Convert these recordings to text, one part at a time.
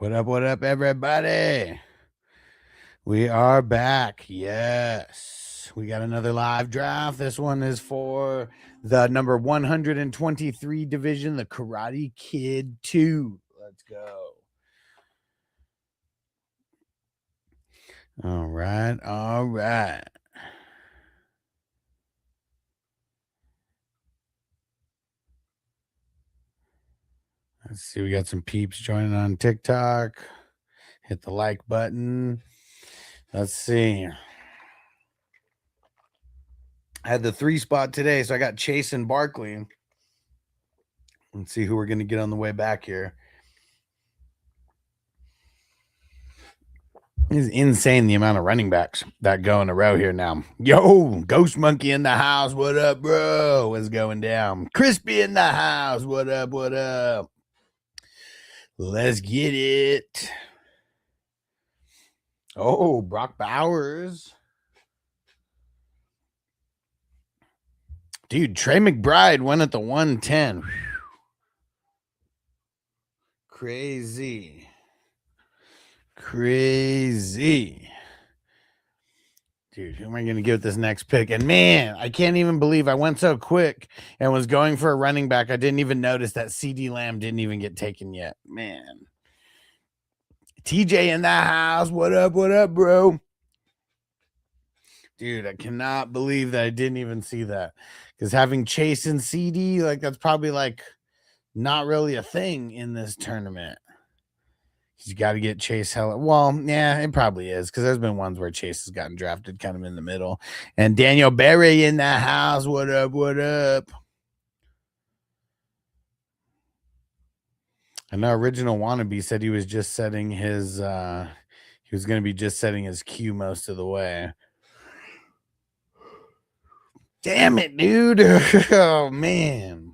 What up, everybody? We are back. Yes. We got another live draft. This one is for the number 123 division, the Karate Kid 2. Let's go. All right. All right. Let's see. We got some peeps joining on TikTok. Hit the like button. Let's see. I had the 3 spot today, so I got Chase and Barkley. Let's see who we're going to get on the way back here. It's insane the amount of running backs that go in a row here now. Yo, Ghost Monkey in the house. What up, bro? What's going down? Crispy in the house. What up? What up? Let's get it. Oh, Brock Bowers. Dude, Trey McBride went at the 110. Whew. Crazy. Dude, who am I going to give this next pick? And man, I can't even believe I went so quick and was going for a running back. I didn't even notice that CD Lamb didn't even get taken yet. Man. TJ in the house. What up, bro? Dude, I cannot believe that I didn't even see that. Because having Chase and CD, like that's probably like not really a thing in this tournament. He's got to get Chase hella. Well, yeah, it probably is because there's been ones where Chase has gotten drafted kind of in the middle. And Daniel Berry in the house. What up? What up? I know Original Wannabe said he was just setting his. He was going to be just setting his queue most of the way. Damn it, dude! Oh man.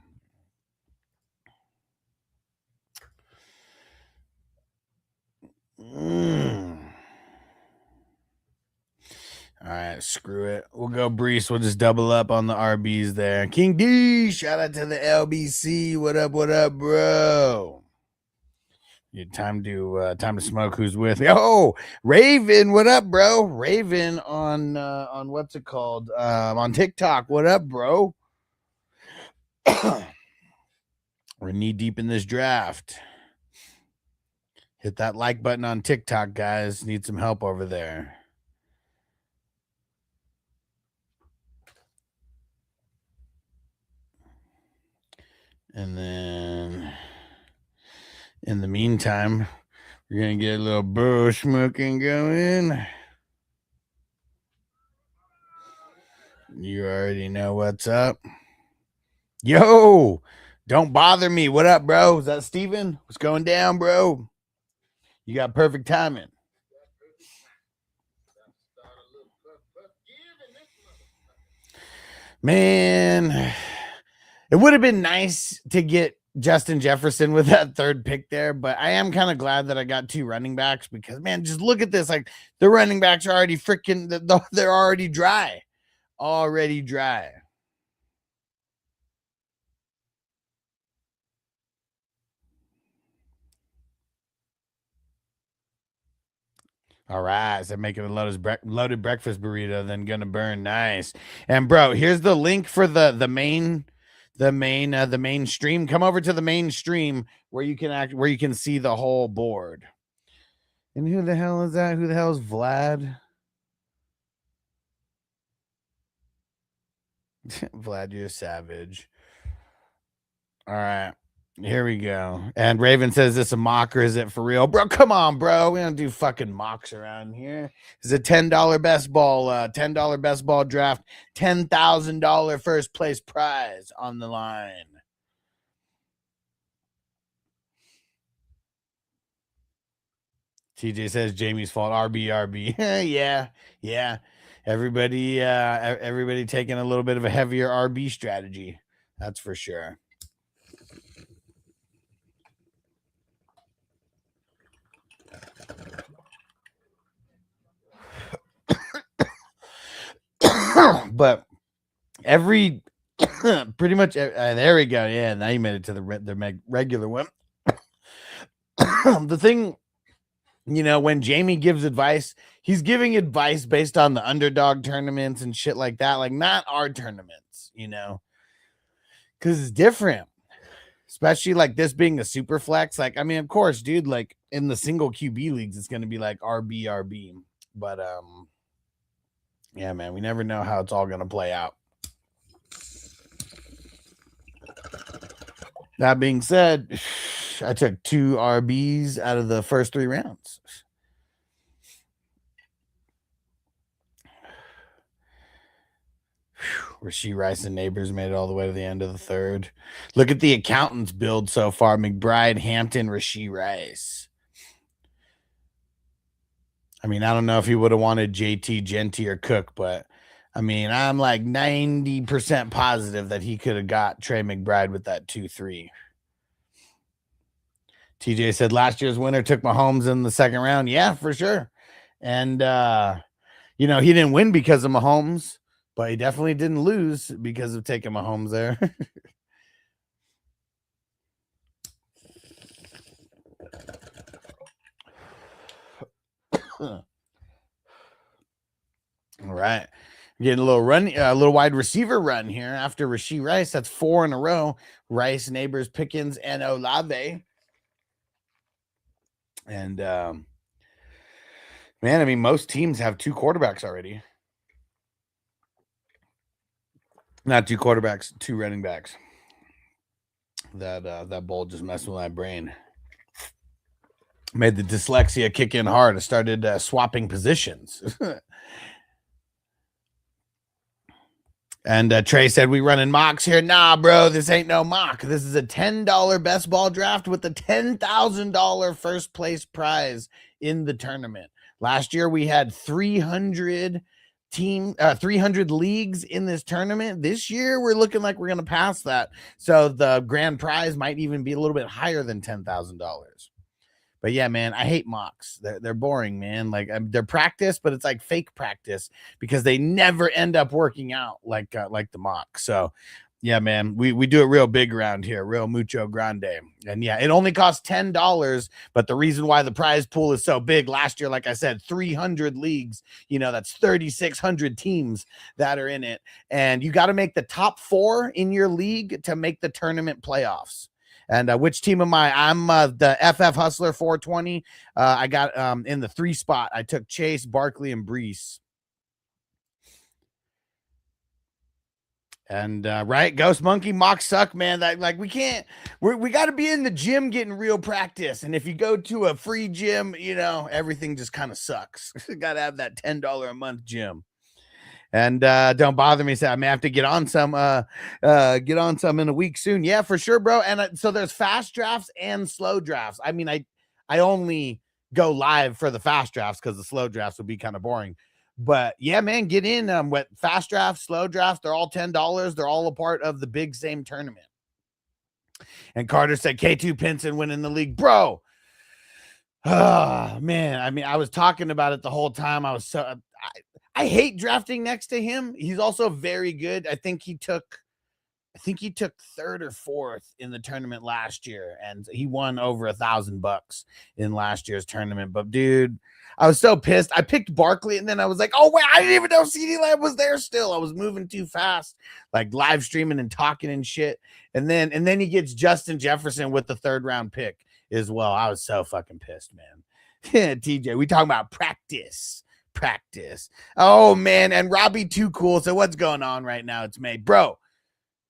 All right, screw it. We'll go Brees. We'll just double up on the RBs there. King D, shout out to the LBC. What up, bro? Time to smoke. Who's with me? Oh, Raven, what up, bro? Raven on what's it called? On TikTok. What up, bro? We're knee deep in this draft. Hit that like button on TikTok, guys. Need some help over there. And then in the meantime, we're going to get a little bro smoking going. You already know what's up. Yo, don't bother me. What up, bro? Is that Steven? What's going down, bro? You got perfect timing. Man, it would have been nice to get Justin Jefferson with that 3rd pick there, but I am kind of glad that I got 2 running backs because, man, just look at this. Like, the running backs are already freaking, they're already dry. Already dry. All right, so making a loaded breakfast burrito, then gonna burn. Nice. And bro, here's the link for the main stream. Come over to the main stream where you can see the whole board. And who the hell is that? Who the hell is Vlad? Vlad, you're a savage. All right. Here we go. And Raven says, this a mock or is it for real? Bro, come on, bro. We don't do fucking mocks around here. It's a $10 best ball, $10 best ball draft, $10,000 first place prize on the line. TJ says Jamie's fault. RB. yeah. Everybody taking a little bit of a heavier RB strategy. That's for sure. But every pretty much there we go. Yeah, now you made it to the regular one. The thing you know, when Jamie gives advice, he's giving advice based on the underdog tournaments and shit like that. Like, not our tournaments, you know, because it's different. Especially like this being a super flex. Like, I mean, of course, dude, like in the single QB leagues, it's going to be like RB. But, yeah, man, we never know how it's all going to play out. That being said, I took 2 RBs out of the first 3 rounds. Rashee Rice and Neighbors made it all the way to the end of the third. Look at the accountants build so far. McBride, Hampton, Rashee Rice. I mean, I don't know if he would have wanted JT, Genty, or Cook, but I mean, I'm like 90% positive that he could have got Trey McBride with that 2-3. TJ said last year's winner took Mahomes in the second round. Yeah, for sure. And, you know, he didn't win because of Mahomes, but he definitely didn't lose because of taking Mahomes there. All right. Getting a little run, a little wide receiver run here after Rashee Rice. That's 4 in a row. Rice, Neighbors, Pickens, and Olave. And, man, I mean, most teams have 2 quarterbacks already. Not 2 quarterbacks, 2 running backs. That bowl just messed with my brain. Made the dyslexia kick in hard. I started swapping positions. And Trey said, we running mocks here. Nah, bro, this ain't no mock. This is a $10 best ball draft with a $10,000 first place prize in the tournament. Last year, we had 300 leagues in this tournament. This year, we're looking like we're going to pass that. So the grand prize might even be a little bit higher than $10,000. But yeah, man, I hate mocks. They're boring, man. Like they're practice, but it's like fake practice because they never end up working out like the mock. So yeah, man, we do it real big around here, real mucho grande. And yeah, it only costs $10, but the reason why the prize pool is so big last year, like I said, 300 leagues, you know, that's 3,600 teams that are in it. And you got to make the top 4 in your league to make the tournament playoffs. And which team am I? I'm the FF Hustler 420. I got in the 3 spot. I took Chase, Barkley, and Brees. And right, Ghost Monkey, mocks suck, man. That like we got to be in the gym getting real practice. And if you go to a free gym, you know, everything just kind of sucks. Got to have that $10 a month gym. And don't bother me. I may have to get on some in a week soon. Yeah, for sure, bro. And so there's fast drafts and slow drafts. I mean, I only go live for the fast drafts because the slow drafts would be kind of boring. But yeah, man, get in with fast drafts, slow drafts. They're all $10. They're all a part of the big same tournament. And Carter said K2 Pinson winning the league, bro. Oh man, I mean, I was talking about it the whole time. I was so I hate drafting next to him. He's also very good. I think he took 3rd or 4th in the tournament last year, and he won over $1,000 in last year's tournament. But dude, I was so pissed. I picked Barkley, and then I was like, oh wait, I didn't even know CeeDee Lamb was there still. I was moving too fast, like live streaming and talking and shit. And then he gets Justin Jefferson with the 3rd round pick as well. I was so fucking pissed, man. TJ, we talking about practice. Oh man, and Robbie too cool. So what's going on right now? It's May, bro.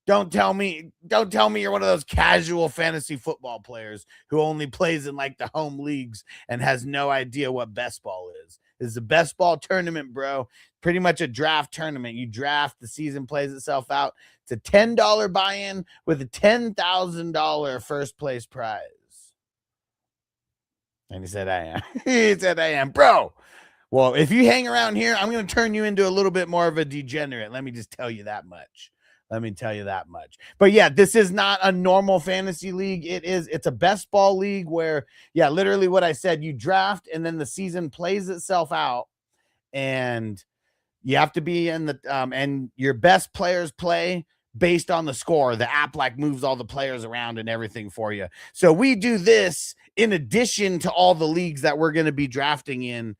Don't tell me you're one of those casual fantasy football players who only plays in like the home leagues and has no idea what best ball is. This is a best ball tournament, bro. Pretty much a draft tournament. You draft, the season plays itself out. It's a $10 buy-in with a $10,000 first place prize. And he said, I am. He said, I am, bro. Well, if you hang around here, I'm going to turn you into a little bit more of a degenerate. Let me just tell you that much. But yeah, this is not a normal fantasy league. It's a best ball league where, yeah, literally what I said, you draft and then the season plays itself out and you have to be in the, and your best players play based on the score. The app like moves all the players around and everything for you. So we do this in addition to all the leagues that we're going to be drafting in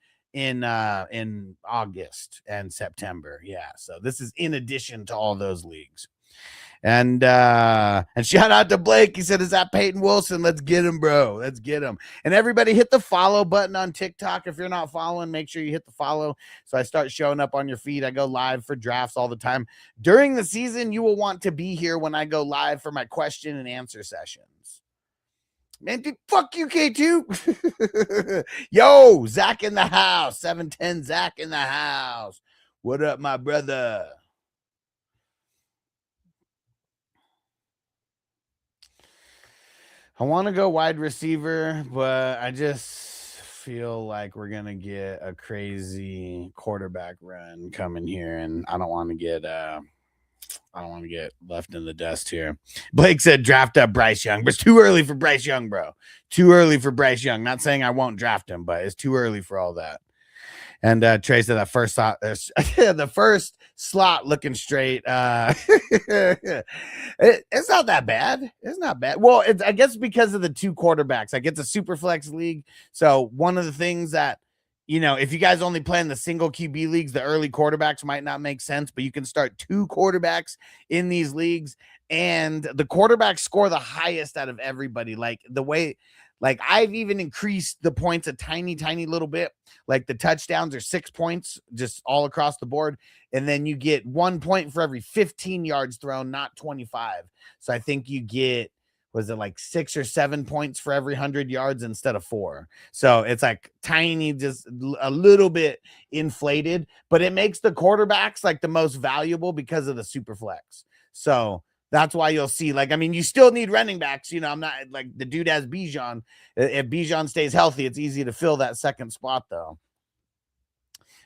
August and September. Yeah. So this is in addition to all those leagues. And shout out to Blake. He said, is that Peyton Wilson? Let's get him, bro. Let's get him. And everybody hit the follow button on TikTok. If you're not following, make sure you hit the follow. So I start showing up on your feed. I go live for drafts all the time. During the season, you will want to be here when I go live for my question and answer sessions. Man, dude, fuck you, K2. Yo, Zach in the house. 710 Zach in the house. What up, my brother? I want to go wide receiver, but I just feel like we're going to get a crazy quarterback run coming here, and I don't want to get left in the dust here. Blake said draft up Bryce Young, but it's too early for Bryce Young, bro. Too early for Bryce Young. Not saying I won't draft him, but it's too early for all that. And Trey said that first slot, the first slot looking straight. It's not that bad. It's not bad. Well, I guess because of the two quarterbacks. Like it's a super flex league. So one of the things that, if you guys only play in the single QB leagues, the early quarterbacks might not make sense, but you can start two quarterbacks in these leagues. And the quarterbacks score the highest out of everybody. Like the way... Like I've even increased the points a tiny little bit. Like the touchdowns are 6 points just all across the board. And then you get 1 point for every 15 yards thrown, not 25. So I think you get, was it like 6 or 7 points for every 100 yards instead of 4. So it's like tiny, just a little bit inflated, but it makes the quarterbacks like the most valuable because of the super flex. So that's why you'll see, like, I mean, you still need running backs. I'm not like the dude has Bijan. If Bijan stays healthy, it's easy to fill that second spot, though.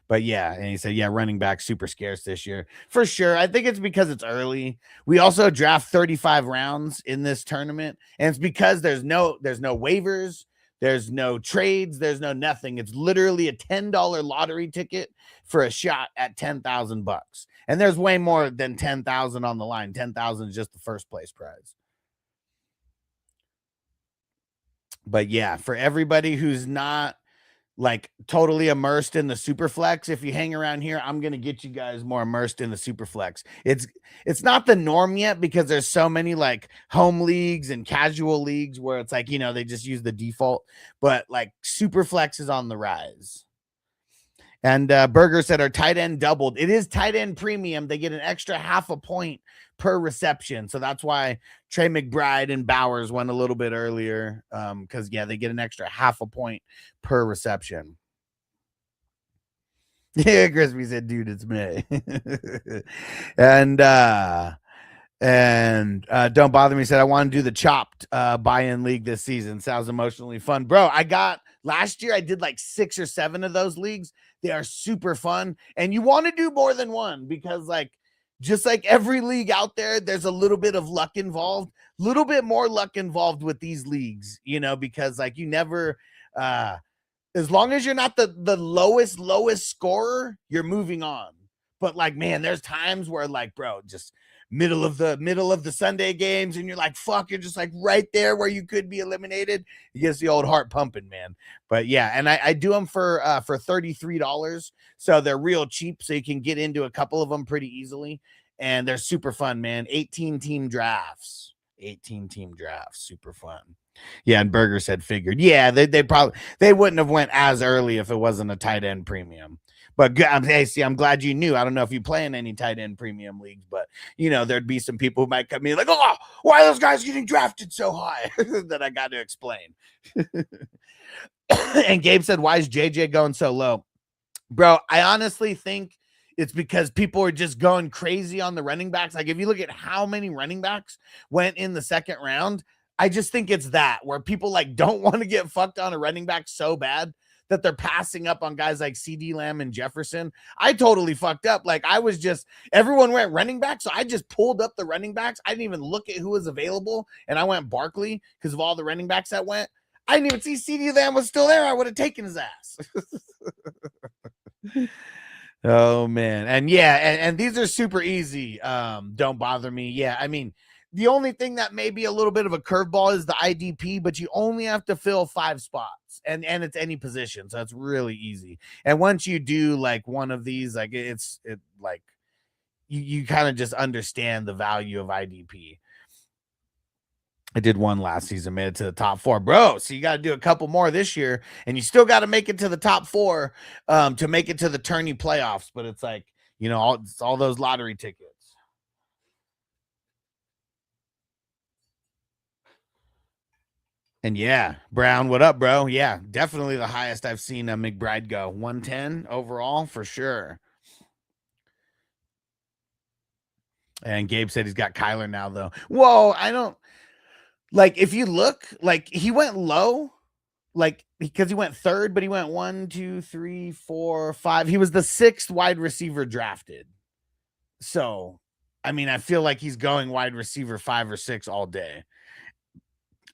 But yeah, and he said, yeah, running back super scarce this year for sure. I think it's because it's early. We also draft 35 rounds in this tournament, and it's because there's no waivers. There's no trades. There's no nothing. It's literally a $10 lottery ticket for a shot at $10,000. And there's way more than 10,000 on the line. 10,000 is just the first place prize. But yeah, for everybody who's not like totally immersed in the super flex, if you hang around here, I'm going to get you guys more immersed in the super flex. It's not the norm yet because there's so many like home leagues and casual leagues where it's like, they just use the default, but like super flex is on the rise. And Berger said our tight end doubled. It is tight end premium. They get an extra 0.5 point per reception. So that's why Trey McBride and Bowers went a little bit earlier. Because they get an extra 0.5 point per reception. Yeah, Crispy said, dude, it's May. and Don't Bother Me said, I want to do the chopped buy-in league this season. Sounds emotionally fun. Bro, last year I did like 6 or 7 of those leagues. They are super fun. And you want to do more than one because just like every league out there, there's a little bit of luck involved, a little bit more luck involved with these leagues, because you never, as long as you're not the lowest scorer, you're moving on. But man, there's times where bro, just middle of the Sunday games and you're like, fuck, you're just right there where you could be eliminated. You get the old heart pumping, man. But yeah, and I do them for $33. So they're real cheap. So you can get into a couple of them pretty easily. And they're super fun, man. 18 team drafts, super fun. Yeah, and Berger said figured. Yeah, they wouldn't have went as early if it wasn't a tight end premium. But hey, see, I'm glad you knew. I don't know if you play in any tight end premium leagues, but there'd be some people who might come in like, oh, why are those guys getting drafted so high? That I got to explain. And Gabe said, why is JJ going so low? Bro, I honestly think it's because people are just going crazy on the running backs. Like if you look at how many running backs went in the second round, I just think it's that where people don't want to get fucked on a running back so bad that they're passing up on guys like CD Lamb and Jefferson. I totally fucked up. Everyone went running back. So I just pulled up the running backs. I didn't even look at who was available. And I went Barkley because of all the running backs that went. I didn't even see CD Lamb was still there. I would have taken his ass. Oh man. And yeah, and these are super easy. Don't bother me. Yeah, I mean, the only thing that may be a little bit of a curveball is the IDP, but you only have to fill 5 spots, and it's any position, so it's really easy. And once you do like one of these, like it like you kind of just understand the value of IDP. I did one last season, made it to the top 4, bro. So you got to do a couple more this year, and you still got to make it to the top 4 to make it to the tourney playoffs. But it's like, you know, it's all those lottery tickets. And yeah, Brown, what up, bro? Yeah, definitely the highest I've seen a McBride go. 110 overall for sure. And Gabe said he's got Kyler now, though. Whoa, I don't like if you look, like he went low, like because he went 3rd, but he went 1, 2, 3, 4, 5. He was the 6th wide receiver drafted. So, I mean, I feel like he's going wide receiver 5 or 6 all day.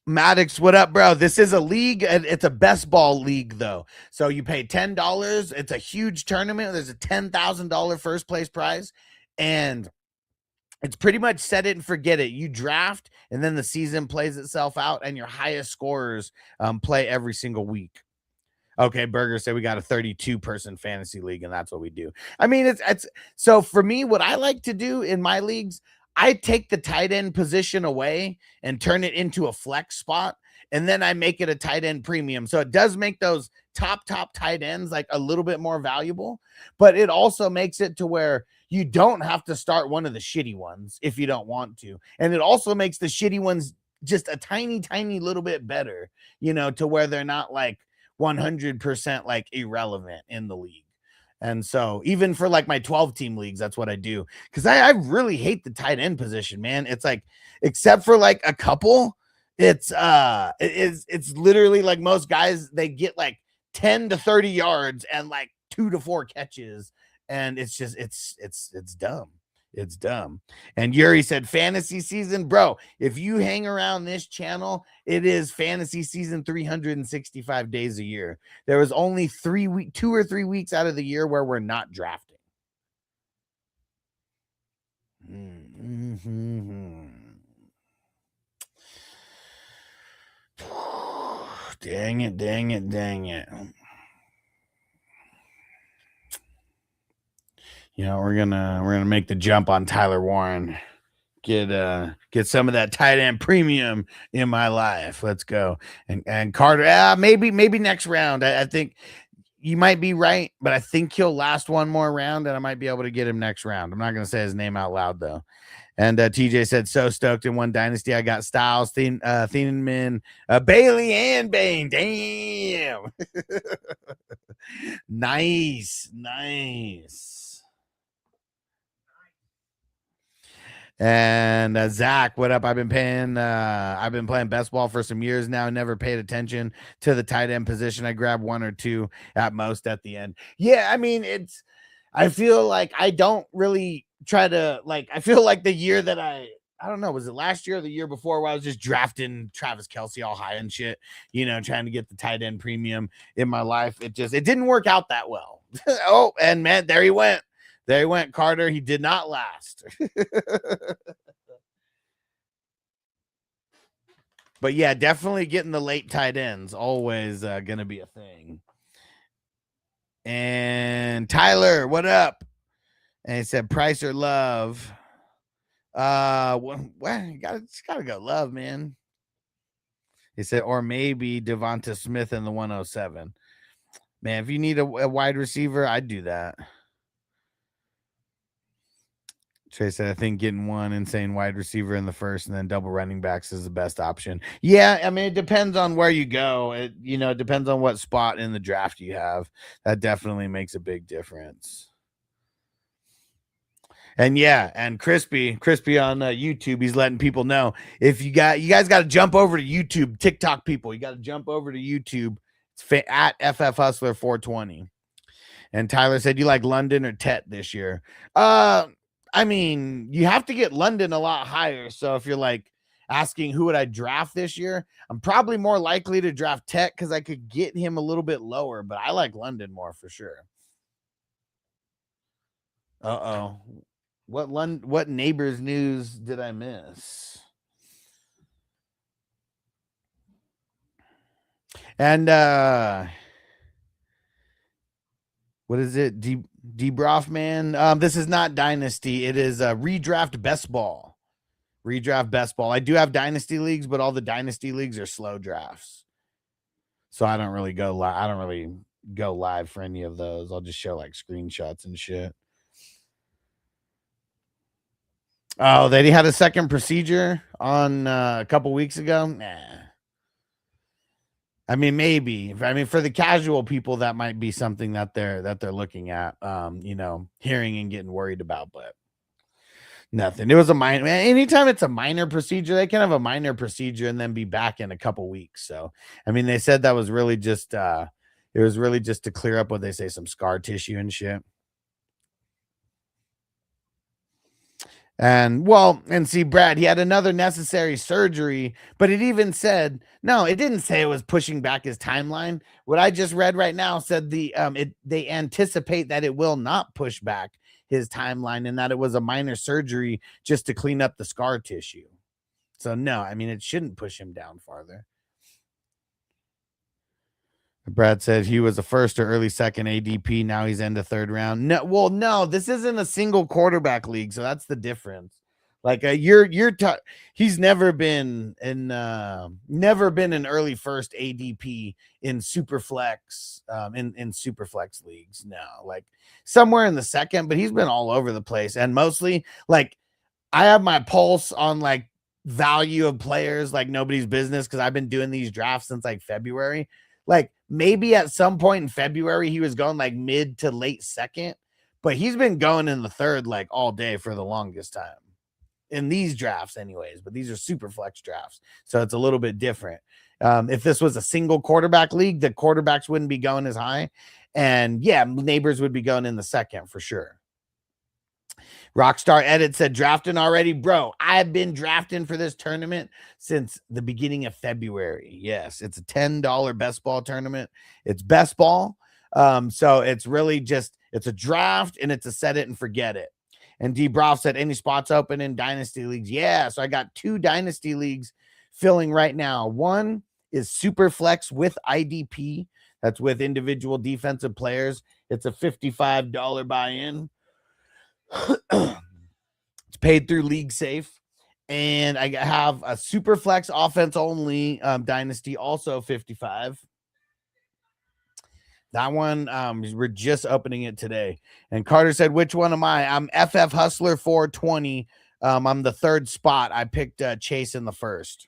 Maddox, what up, bro? This is a league. It's a best ball league, though. So you pay $10. It's a huge tournament. There's a $10,000 first place prize. And it's pretty much set it and forget it. You draft, and then the season plays itself out, and your highest scorers play every single week. Okay, Burger said we got a 32-person fantasy league, and that's what we do. I mean, it's so for me, what I like to do in my leagues, I take the tight end position away and turn it into a flex spot, and then I make it a tight end premium. So it does make those top tight ends like a little bit more valuable, but it also makes it to where you don't have to start one of the shitty ones if you don't want to. And it also makes the shitty ones just a tiny little bit better, you know, to where they're not like 100% like irrelevant in the league. And so even for like my 12 team leagues, that's what I do. Cause I really hate the tight end position, man. It's like, except for like a couple, it's literally like most guys, they get like 10 to 30 yards and like 2 to 4 catches. And it's just, it's dumb. It's dumb. And Yuri said, fantasy season, bro. If you hang around this channel, it is fantasy season 365 days a year. There was only 2 or 3 weeks out of the year where we're not drafting. Mm-hmm. Dang it. You know, we're gonna make the jump on Tyler Warren. Get some of that tight end premium in my life. Let's go. And Carter, maybe next round. I think you might be right, but I think he'll last one more round, and I might be able to get him next round. I'm not gonna say his name out loud though. And TJ said, so stoked in one dynasty. I got Styles, Thieneman, Bailey, and Bane. Damn. Nice. And Zach, what up? I've been playing best ball for some years now. Never paid attention to the tight end position. I grab 1 or 2 at most at the end. Yeah, I mean, I feel like I don't really try to like. I feel like the year that I don't know, was it last year or the year before, where I was just drafting Travis Kelce all high and shit, you know, trying to get the tight end premium in my life. It didn't work out that well. Oh, and man, there he went. There he went, Carter. He did not last. But yeah, definitely getting the late tight ends always going to be a thing. And Tyler, what up? And he said, Price or Love? Well, you gotta go Love, man. He said, or maybe Devonta Smith in the 107. Man, if you need a wide receiver, I'd do that. Trey said, I think getting one insane wide receiver in the first and then double running backs is the best option. Yeah, I mean, it depends on where you go. It depends on what spot in the draft you have. That definitely makes a big difference. And yeah, and Crispy on YouTube, he's letting people know, if you guys got to jump over to YouTube, TikTok people, you got to jump over to YouTube. It's at FF Hustler 420. And Tyler said, you like London or Tet this year? I mean, you have to get London a lot higher. So if you're like asking who would I draft this year, I'm probably more likely to draft Tet because I could get him a little bit lower, but I like London more for sure. Uh-oh. What neighbors news did I miss? And what is it? Debroff, man. This is not Dynasty. It is redraft best ball. Redraft best ball. I do have Dynasty leagues, but all the Dynasty leagues are slow drafts. So I don't really go live. I don't really go live for any of those. I'll just show like screenshots and shit. Oh, that he had a second procedure on a couple weeks ago. Nah. I mean, maybe. I mean, for the casual people, that might be something that they're looking at, hearing and getting worried about, but nothing. It was a minor. Anytime it's a minor procedure, they can have a minor procedure and then be back in a couple weeks. So, I mean, they said that was really just it was really just to clear up what they say, some scar tissue and shit. And see, Brad, he had another necessary surgery, but it even said no, it didn't say it was pushing back his timeline. What I just read right now said they anticipate that it will not push back his timeline and that it was a minor surgery just to clean up the scar tissue. So no, I mean it shouldn't push him down farther. Brad said he was a first or early second ADP. Now he's in the third round. No, this isn't a single quarterback league, so that's the difference. Like he's never been an early first ADP in Superflex, in Superflex leagues. No, like somewhere in the second, but he's been all over the place and mostly like I have my pulse on like value of players like nobody's business because I've been doing these drafts since like February. Like maybe at some point in February he was going like mid to late second, but he's been going in the third like all day for the longest time in these drafts anyways, but these are super flex drafts. So it's a little bit different. If this was a single quarterback league, the quarterbacks wouldn't be going as high. And yeah, neighbors would be going in the second for sure. Rockstar Edit said, drafting already? Bro, I've been drafting for this tournament since the beginning of February. Yes, it's a $10 best ball tournament. It's best ball. So it's really just, it's a draft and it's a set it and forget it. And D. Broff said, any spots open in Dynasty leagues? Yeah, so I got 2 Dynasty leagues filling right now. One is Superflex with IDP. That's with individual defensive players. It's a $55 buy-in. It's paid through League Safe, and I have a super flex offense only dynasty, also 55. That one, we're just opening it today. And Carter said, which one am I? I'm FF Hustler 420. I'm the third spot. I picked Chase in the first.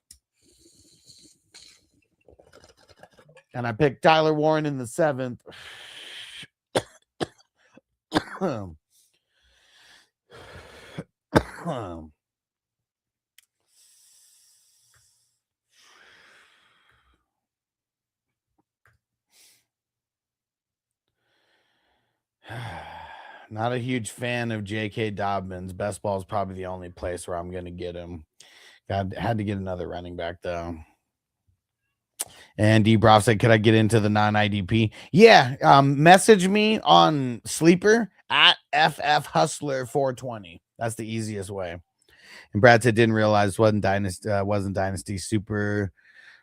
And I picked Tyler Warren in the 7th. Not a huge fan of J.K. Dobbins. Best ball is probably the only place where I'm going to get him. Had to get another running back, though. And D. Broff said, could I get into the non-IDP? Yeah. Message me on Sleeper at FF Hustler 420. That's the easiest way. And Brad said, didn't realize wasn't Dynasty Super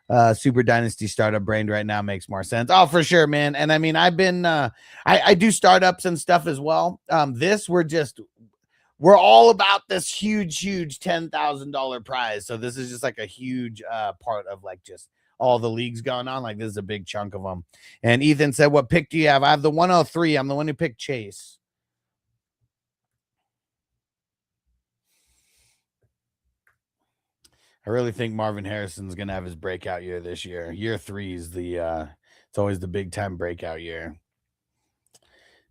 Dynasty startup brain right now makes more sense. Oh, for sure, man. And I mean, I've been I do startups and stuff as well. We're all about this huge $10,000 prize. So this is just like a huge part of like just all the leagues going on. Like this is a big chunk of them. And Ethan said, what pick do you have? I have the 103. I'm the one who picked Chase. I really think Marvin Harrison's going to have his breakout year this year. Year 3 is it's always the big time breakout year.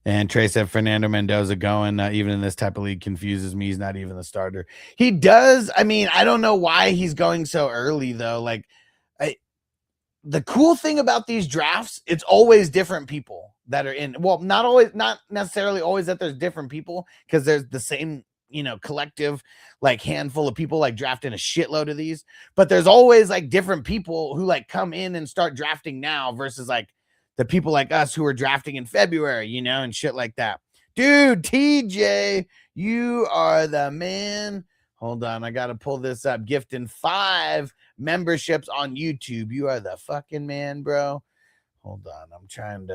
And Trey said Fernando Mendoza going, even in this type of league, confuses me. He's not even the starter. He does. I mean, I don't know why he's going so early, though. Like, the cool thing about these drafts, it's always different people that are in. Well, not necessarily always that there's different people because there's the same, collective, like handful of people like drafting a shitload of these. But there's always like different people who like come in and start drafting now versus like the people like us who are drafting in February, and shit like that. Dude, TJ, you are the man. Hold on, I got to pull this up. Gifting 5 memberships on YouTube. You are the fucking man, bro. Hold on, I'm trying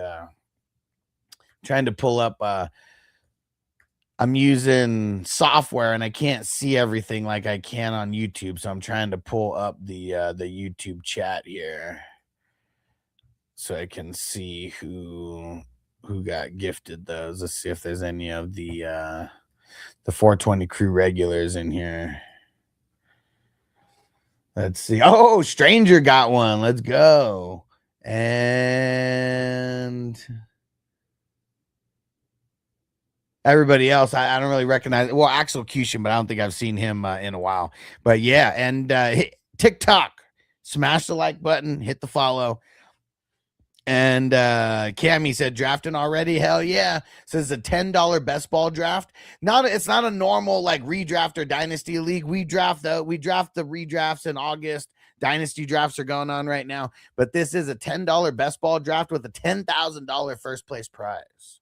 to pull up. I'm using software and I can't see everything like I can on YouTube, so I'm trying to pull up the YouTube chat here so I can see who got gifted those. Let's see if there's any of the 420 crew regulars in here. Let's see. Oh, Stranger got one. Let's go. And everybody else, I don't really recognize. Well, Axel Cushion, but I don't think I've seen him in a while. But yeah, and TikTok, smash the like button, hit the follow. And Cammy said, drafting already? Hell yeah. Says a $10 best ball draft. It's not a normal like redraft or dynasty league. We draft the redrafts in August. Dynasty drafts are going on right now. But this is a $10 best ball draft with a $10,000 first place prize.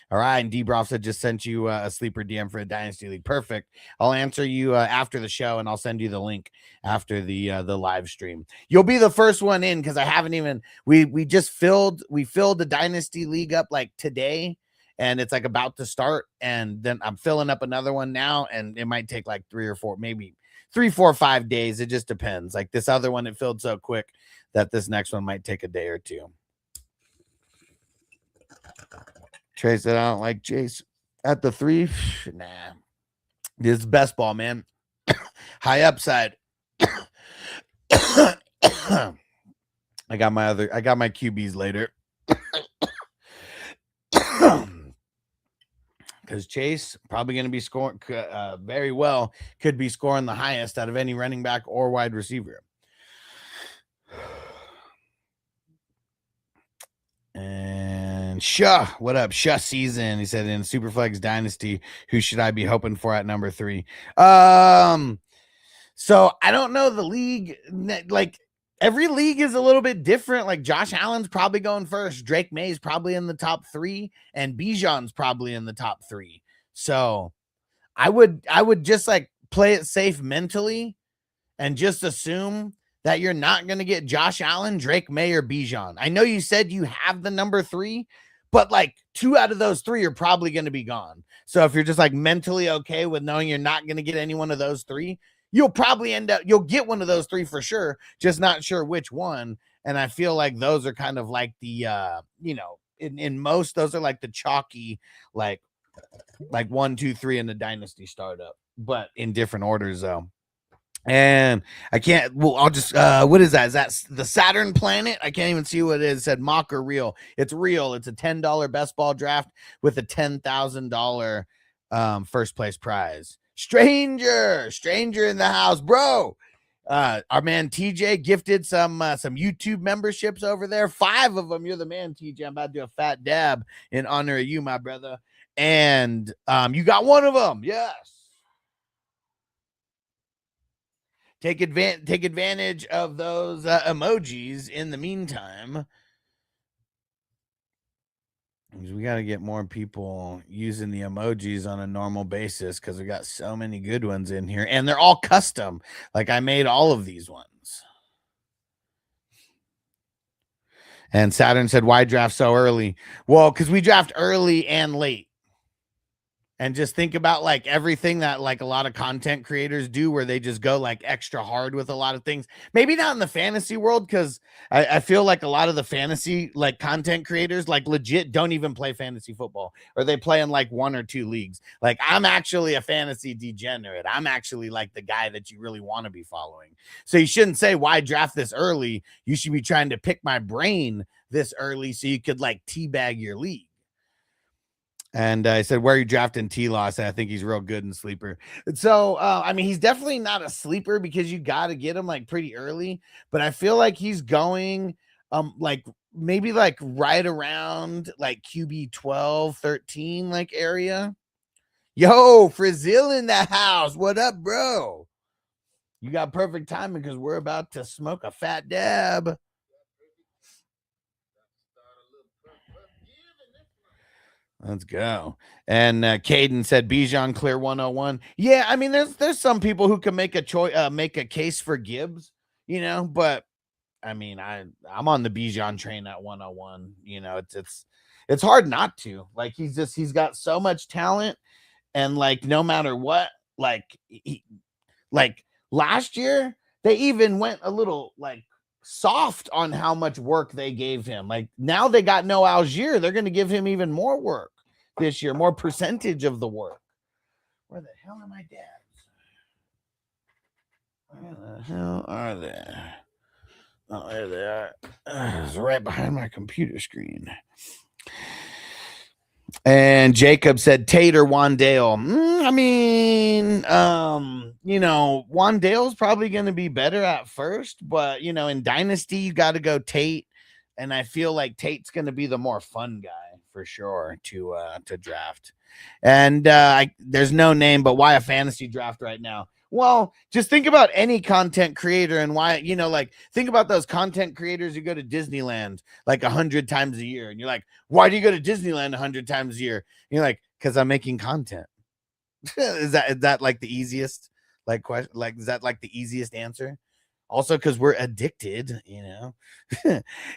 All right, and Debroff said just sent you a sleeper DM for a dynasty league. Perfect. I'll answer you after the show, and I'll send you the link after the live stream. You'll be the first one in because I haven't even. We filled the dynasty league up like today, and it's like about to start. And then I'm filling up another one now, and it might take like 3 or 4, maybe 3, 4, 5 days. It just depends. Like this other one, it filled so quick that this next one might take a day or two. Trey said, I don't like Chase at the 3. Nah. This is best ball, man. High upside. I got my QBs later. Because Chase probably going to be scoring very well. Could be scoring the highest out of any running back or wide receiver. And Shah, what up? Shah season. He said in Superflex Dynasty, who should I be hoping for at number 3? So I don't know the league. Like every league is a little bit different. Like Josh Allen's probably going first. Drake May's probably in the top 3, and Bijan's probably in the top 3. So I would just like play it safe mentally and just assume that you're not going to get Josh Allen, Drake May, or Bijan. I know you said you have the number 3, but like 2 out of those 3 are probably going to be gone. So if you're just like mentally okay with knowing you're not going to get any one of those 3, you'll probably you'll get one of those 3 for sure, just not sure which one. And I feel like those are kind of like the, in most, those are like the chalky, like 1, 2, 3 in the dynasty startup, but in different orders though. And I can't, well, I'll just, what is that? Is that the Saturn planet? I can't even see what it is. It said mock or real. It's real. It's a $10 best ball draft with a $10,000 first place prize. Stranger in the house, bro. Our man TJ gifted some YouTube memberships over there. 5 of them. You're the man, TJ. I'm about to do a fat dab in honor of you, my brother. And you got one of them. Yes. Take advantage of those emojis in the meantime. We got to get more people using the emojis on a normal basis because we got so many good ones in here. And they're all custom. Like I made all of these ones. And Saturn said, why draft so early? Well, because we draft early and late. And just think about like everything that like a lot of content creators do where they just go like extra hard with a lot of things. Maybe not in the fantasy world, because I feel like a lot of the fantasy like content creators like legit don't even play fantasy football, or they play in like 1 or 2 leagues. Like I'm actually a fantasy degenerate. I'm actually like the guy that you really want to be following. So you shouldn't say why draft this early. You should be trying to pick my brain this early so you could like teabag your league. And I said, where are you drafting T-Law? I said, I think he's real good in sleeper. And so, I mean, he's definitely not a sleeper because you got to get him like pretty early. But I feel like he's going like maybe like right around like QB 12, 13 like area. Yo, Frizzil in the house. What up, bro? You got perfect timing because we're about to smoke a fat dab. Let's go. And Caden said Bijan clear 101. Yeah, I mean, there's some people who can make a choice, make a case for Gibbs, but I mean, I'm on the Bijan train at 101. It's hard not to. Like he's got so much talent, and like no matter what, like like last year they even went a little like soft on how much work they gave him. Like now they got no Algier, they're going to give him even more work this year, more percentage of the work. Where the hell are my dads? Where the hell are they? Oh, there they are. It's right behind my computer screen. And Jacob said Tate or Wandale. I mean, Wandale's probably going to be better at first, but in Dynasty you got to go Tate, and I feel like Tate's going to be the more fun guy for sure to draft. And there's no name, but why a fantasy draft right now? Well, just think about any content creator and why, think about those content creators who go to Disneyland like 100 times a year. And you're like, why do you go to Disneyland 100 times a year? And you're like, because I'm making content. is that like the easiest question? Like, is that like the easiest answer? Also, because we're addicted,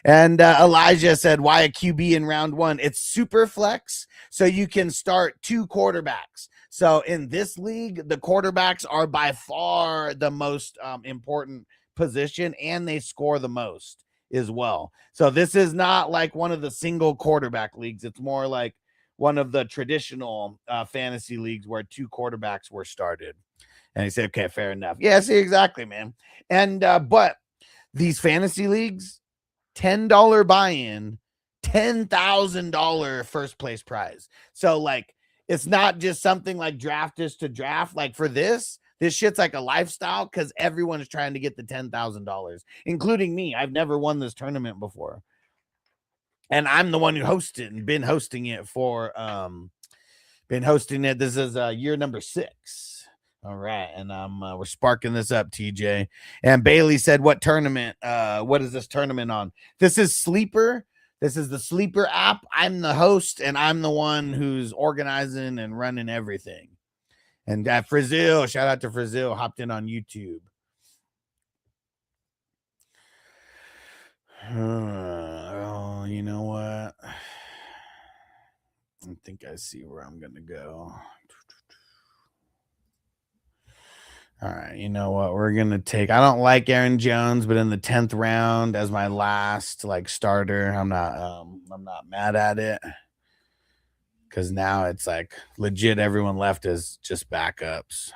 And Elijah said, why a QB in round one? It's super flex, so you can start 2 quarterbacks. So in this league, the quarterbacks are by far the most important position, and they score the most as well. So this is not like one of the single quarterback leagues. It's more like one of the traditional fantasy leagues where 2 quarterbacks were started. And he said, okay, fair enough. Yeah, see, exactly, man. And but these fantasy leagues, $10 buy-in, $10,000 first place prize. So like, it's not just something like drafters to draft. Like for this shit's like a lifestyle because everyone is trying to get the $10,000, including me. I've never won this tournament before, and I'm the one who hosted and been hosting it for This is year number 6. All right, and we're sparking this up, TJ. And Bailey said, "What tournament? What is this tournament on? This is Sleeper. This is the Sleeper app. I'm the host, and I'm the one who's organizing and running everything." And Frizil, shout out to Frizil, hopped in on YouTube. Oh, you know what? I think I see where I'm gonna go. All right, you know what? We're gonna take. I don't like Aaron Jones, but in the 10th round as my last starter, I'm not mad at it because now it's like legit. Everyone left is just backups.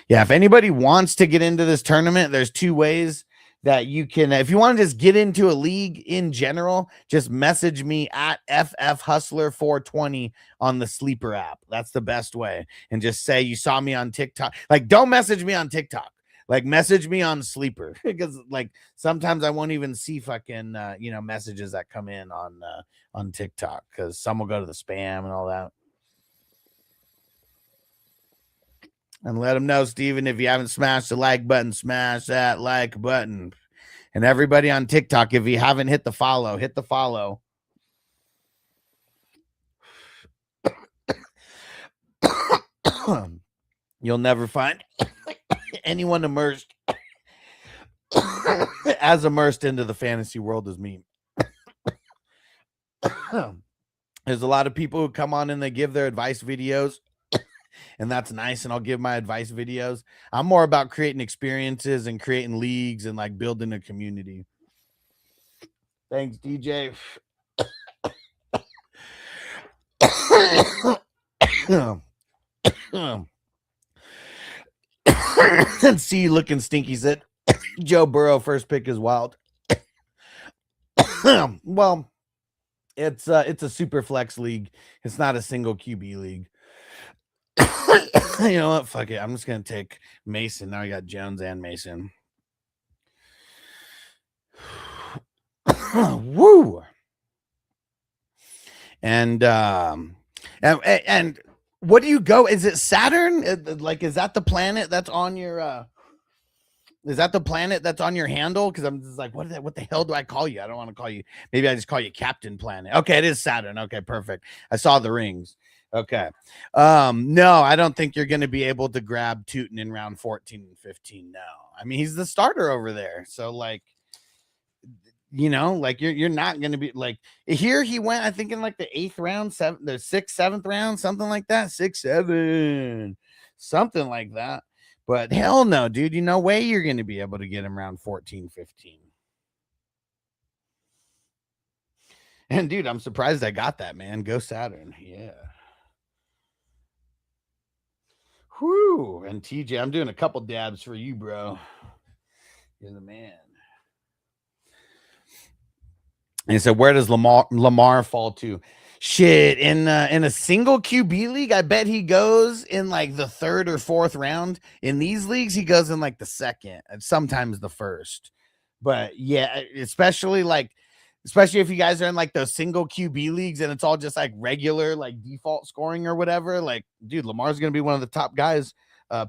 Yeah, if anybody wants to get into this tournament, there's 2 ways that you can. If you want to just get into a league in general, just message me at FFHustler420 on the Sleeper app. That's the best way. And just say you saw me on TikTok. Like, don't message me on TikTok. Like, message me on Sleeper because sometimes I won't even see fucking messages that come in on TikTok because some will go to the spam and all that. And let them know, Steven, if you haven't smashed the like button, smash that like button. And everybody on TikTok, if you haven't hit the follow, hit the follow. You'll never find anyone immersed as immersed into the fantasy world as me. There's a lot of people who come on and they give their advice videos. And that's nice, and I'll give my advice videos. I'm more about creating experiences and creating leagues and building a community. Thanks, DJ. And see, looking stinky said Joe Burrow first pick is wild. Well, it's a super flex league. It's not a single QB league. You know what? Fuck it. I'm just gonna take Mason. Now I got Jones and Mason. Woo. And what do you go? Is it Saturn? Is that the planet that's on your Is that the planet that's on your handle? Because I'm just like, what the hell do I call you? I don't want to call you. Maybe I just call you Captain Planet. Okay, it is Saturn. Okay, perfect. I saw the rings. Okay. No, I don't think you're going to be able to grab Tootin in round 14 and 15. No. I mean, he's the starter over there. So like, like you're not going to be like here. He went, I think, in like the 8th round, the 6th, 7th round, something like that. 6, 7, something like that. But hell no, dude. No way you're going to be able to get him around 14, 15. And dude, I'm surprised I got that, man. Go Saturn. Yeah. Whew. And TJ, I'm doing a couple dabs for you, bro. You're the man. And so where does Lamar fall to? Shit, in a single QB league, I bet he goes in like the 3rd or 4th round. In these leagues, he goes in like the 2nd and sometimes the 1st. But yeah, especially if you guys are in like those single QB leagues and it's all just like regular like default scoring or whatever, like dude, Lamar's going to be one of the top guys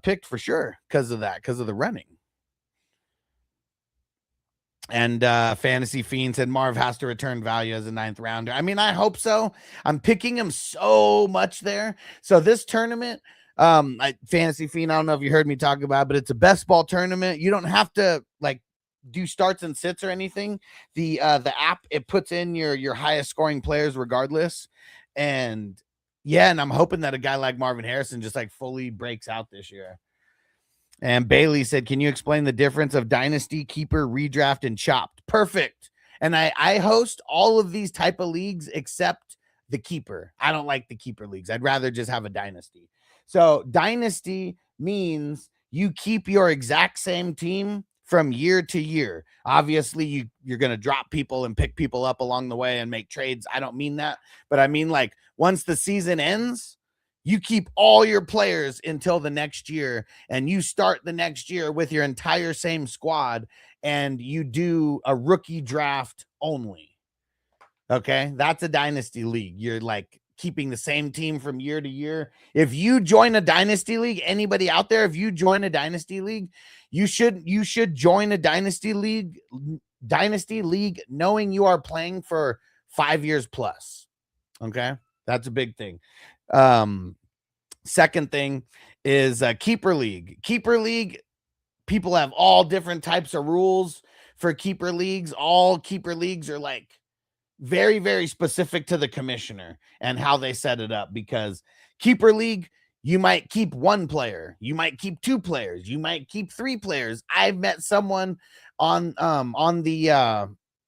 picked for sure because of that, because of the running. And Fantasy Fiend said Marv has to return value as a 9th rounder. I mean, I hope so. I'm picking him so much there. So this tournament, Fantasy Fiend, I don't know if you heard me talk about it, but it's a best ball tournament. You don't have to like do starts and sits or anything. The app, it puts in your highest scoring players regardless. And yeah, and I'm hoping that a guy like Marvin Harrison just like fully breaks out this year. And Bailey said, can you explain the difference of Dynasty, Keeper, Redraft, and Chopped? Perfect. And I host all of these type of leagues except the Keeper. I don't like the Keeper leagues. I'd rather just have a Dynasty. So Dynasty means you keep your exact same team from year to year. Obviously, you're going to drop people and pick people up along the way and make trades. I don't mean that. But I mean like once the season ends, you keep all your players until the next year, and you start the next year with your entire same squad, and you do a rookie draft only. Okay, that's a Dynasty league. You're like keeping the same team from year to year. If you join a Dynasty league, anybody out there, if you join a Dynasty league, you should join a Dynasty league knowing you are playing for 5 years plus. Okay, that's a big thing. Second thing is Keeper League. Keeper League, people have all different types of rules for Keeper Leagues. All Keeper Leagues are like very, very specific to the commissioner and how they set it up, because Keeper League, you might keep 1 player, you might keep 2 players, you might keep 3 players. I've met someone on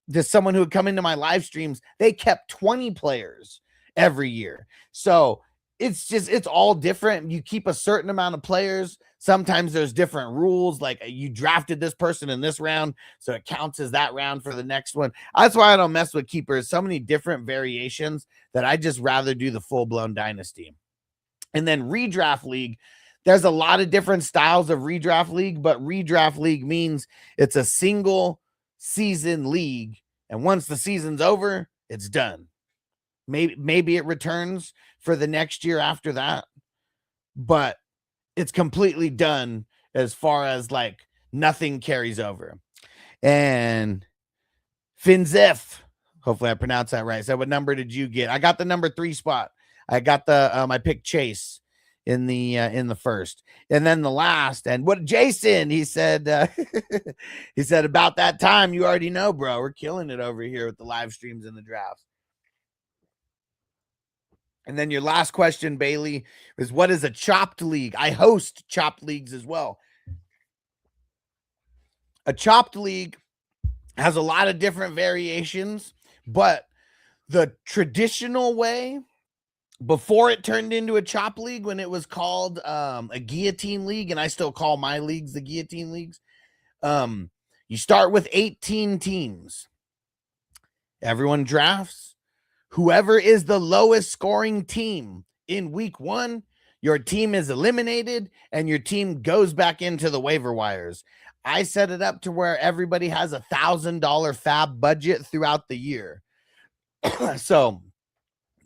there's someone who would come into my live streams. They kept 20 players every year. So it's all different. You keep a certain amount of players. Sometimes there's different rules, like you drafted this person in this round, so it counts as that round for the next one. That's why I don't mess with keepers. So many different variations that I just rather do the full-blown Dynasty. And then Redraft League, there's a lot of different styles of Redraft League, but Redraft League means it's a single season league, and once the season's over, it's done. Maybe it returns for the next year after that, but it's completely done as far as like nothing carries over. And Finzef, hopefully I pronounced that right. So what number did you get? I got the number 3 spot. I got I picked Chase in the first, and then the last. And what Jason, he said he said, about that time, you already know, bro, we're killing it over here with the live streams and the drafts. And then your last question, Bailey, is what is a chopped league? I host chopped leagues as well. A chopped league has a lot of different variations, but the traditional way, before it turned into a chop league, when it was called a guillotine league, and I still call my leagues the guillotine leagues, you start with 18 teams. Everyone drafts. Whoever is the lowest scoring team in week 1, your team is eliminated and your team goes back into the waiver wires. I set it up to where everybody has $1,000 fab budget throughout the year. So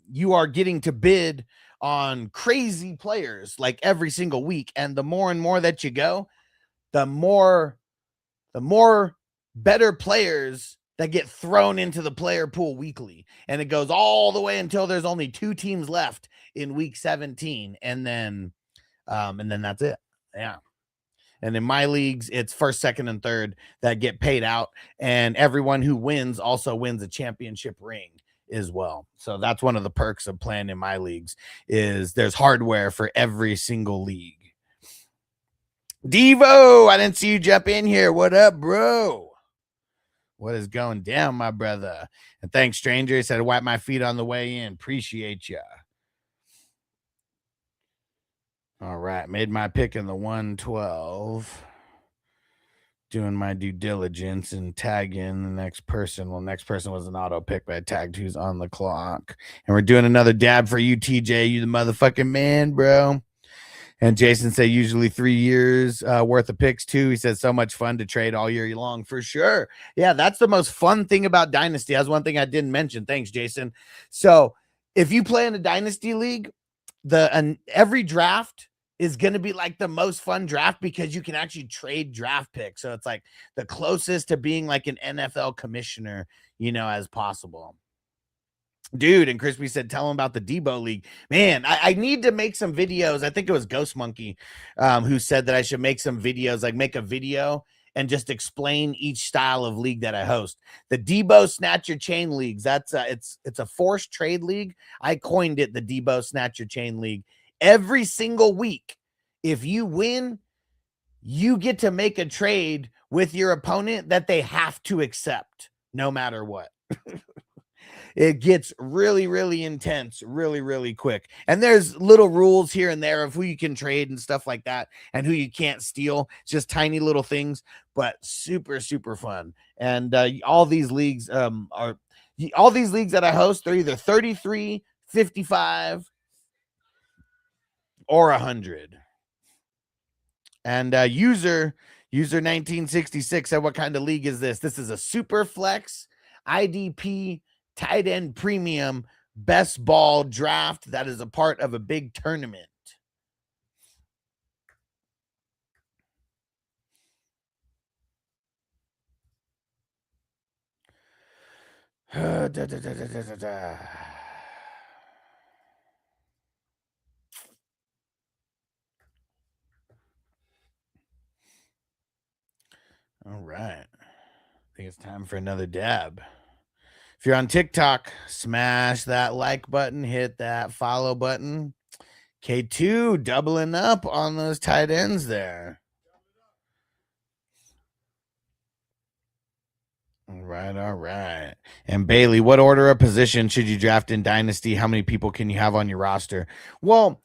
you are getting to bid on crazy players like every single week. And the more and more that you go, the more the more better players that get thrown into the player pool weekly. And it goes all the way until there's only 2 teams left in week 17. And then that's it. Yeah. And in my leagues, it's first, second, and third that get paid out. And everyone who wins also wins a championship ring as well. So that's one of the perks of playing in my leagues is there's hardware for every single league. Devo, I didn't see you jump in here. What up, bro? What is going down, my brother? And thanks, stranger. He said, wipe my feet on the way in. Appreciate ya. All right. Made my pick in the 112. Doing my due diligence and tagging the next person. Well, next person was an auto pick, but I tagged who's on the clock. And we're doing another dab for you, TJ. You the motherfucking man, bro. And Jason said usually 3 years worth of picks too. He said so much fun to trade all year long for sure. Yeah, that's the most fun thing about Dynasty. That's one thing I didn't mention. Thanks, Jason. So if you play in a Dynasty league, every draft is going to be like the most fun draft because you can actually trade draft picks. So it's like the closest to being like an NFL commissioner, as possible. Dude, and Crispy said, tell him about the Debo League. Man, I need to make some videos. I think it was Ghost Monkey who said that I should make some videos, like make a video and just explain each style of league that I host. The Debo Snatch Your Chain Leagues, that's it's a forced trade league. I coined it the Debo Snatch Your Chain League. Every single week, if you win, you get to make a trade with your opponent that they have to accept no matter what. It gets really, really intense, really, really quick. And there's little rules here and there of who you can trade and stuff like that and who you can't steal. It's just tiny little things, but super, super fun. And all these leagues that I host, they're either 33, 55, or 100. And user 1966 said, what kind of league is this? This is a super flex IDP tight end premium best ball draft that is a part of a big tournament. All right. I think it's time for another dab. If you're on TikTok, smash that like button, hit that follow button. K2 doubling up on those tight ends there. All right. And Bailey, what order of position should you draft in Dynasty? How many people can you have on your roster? Well,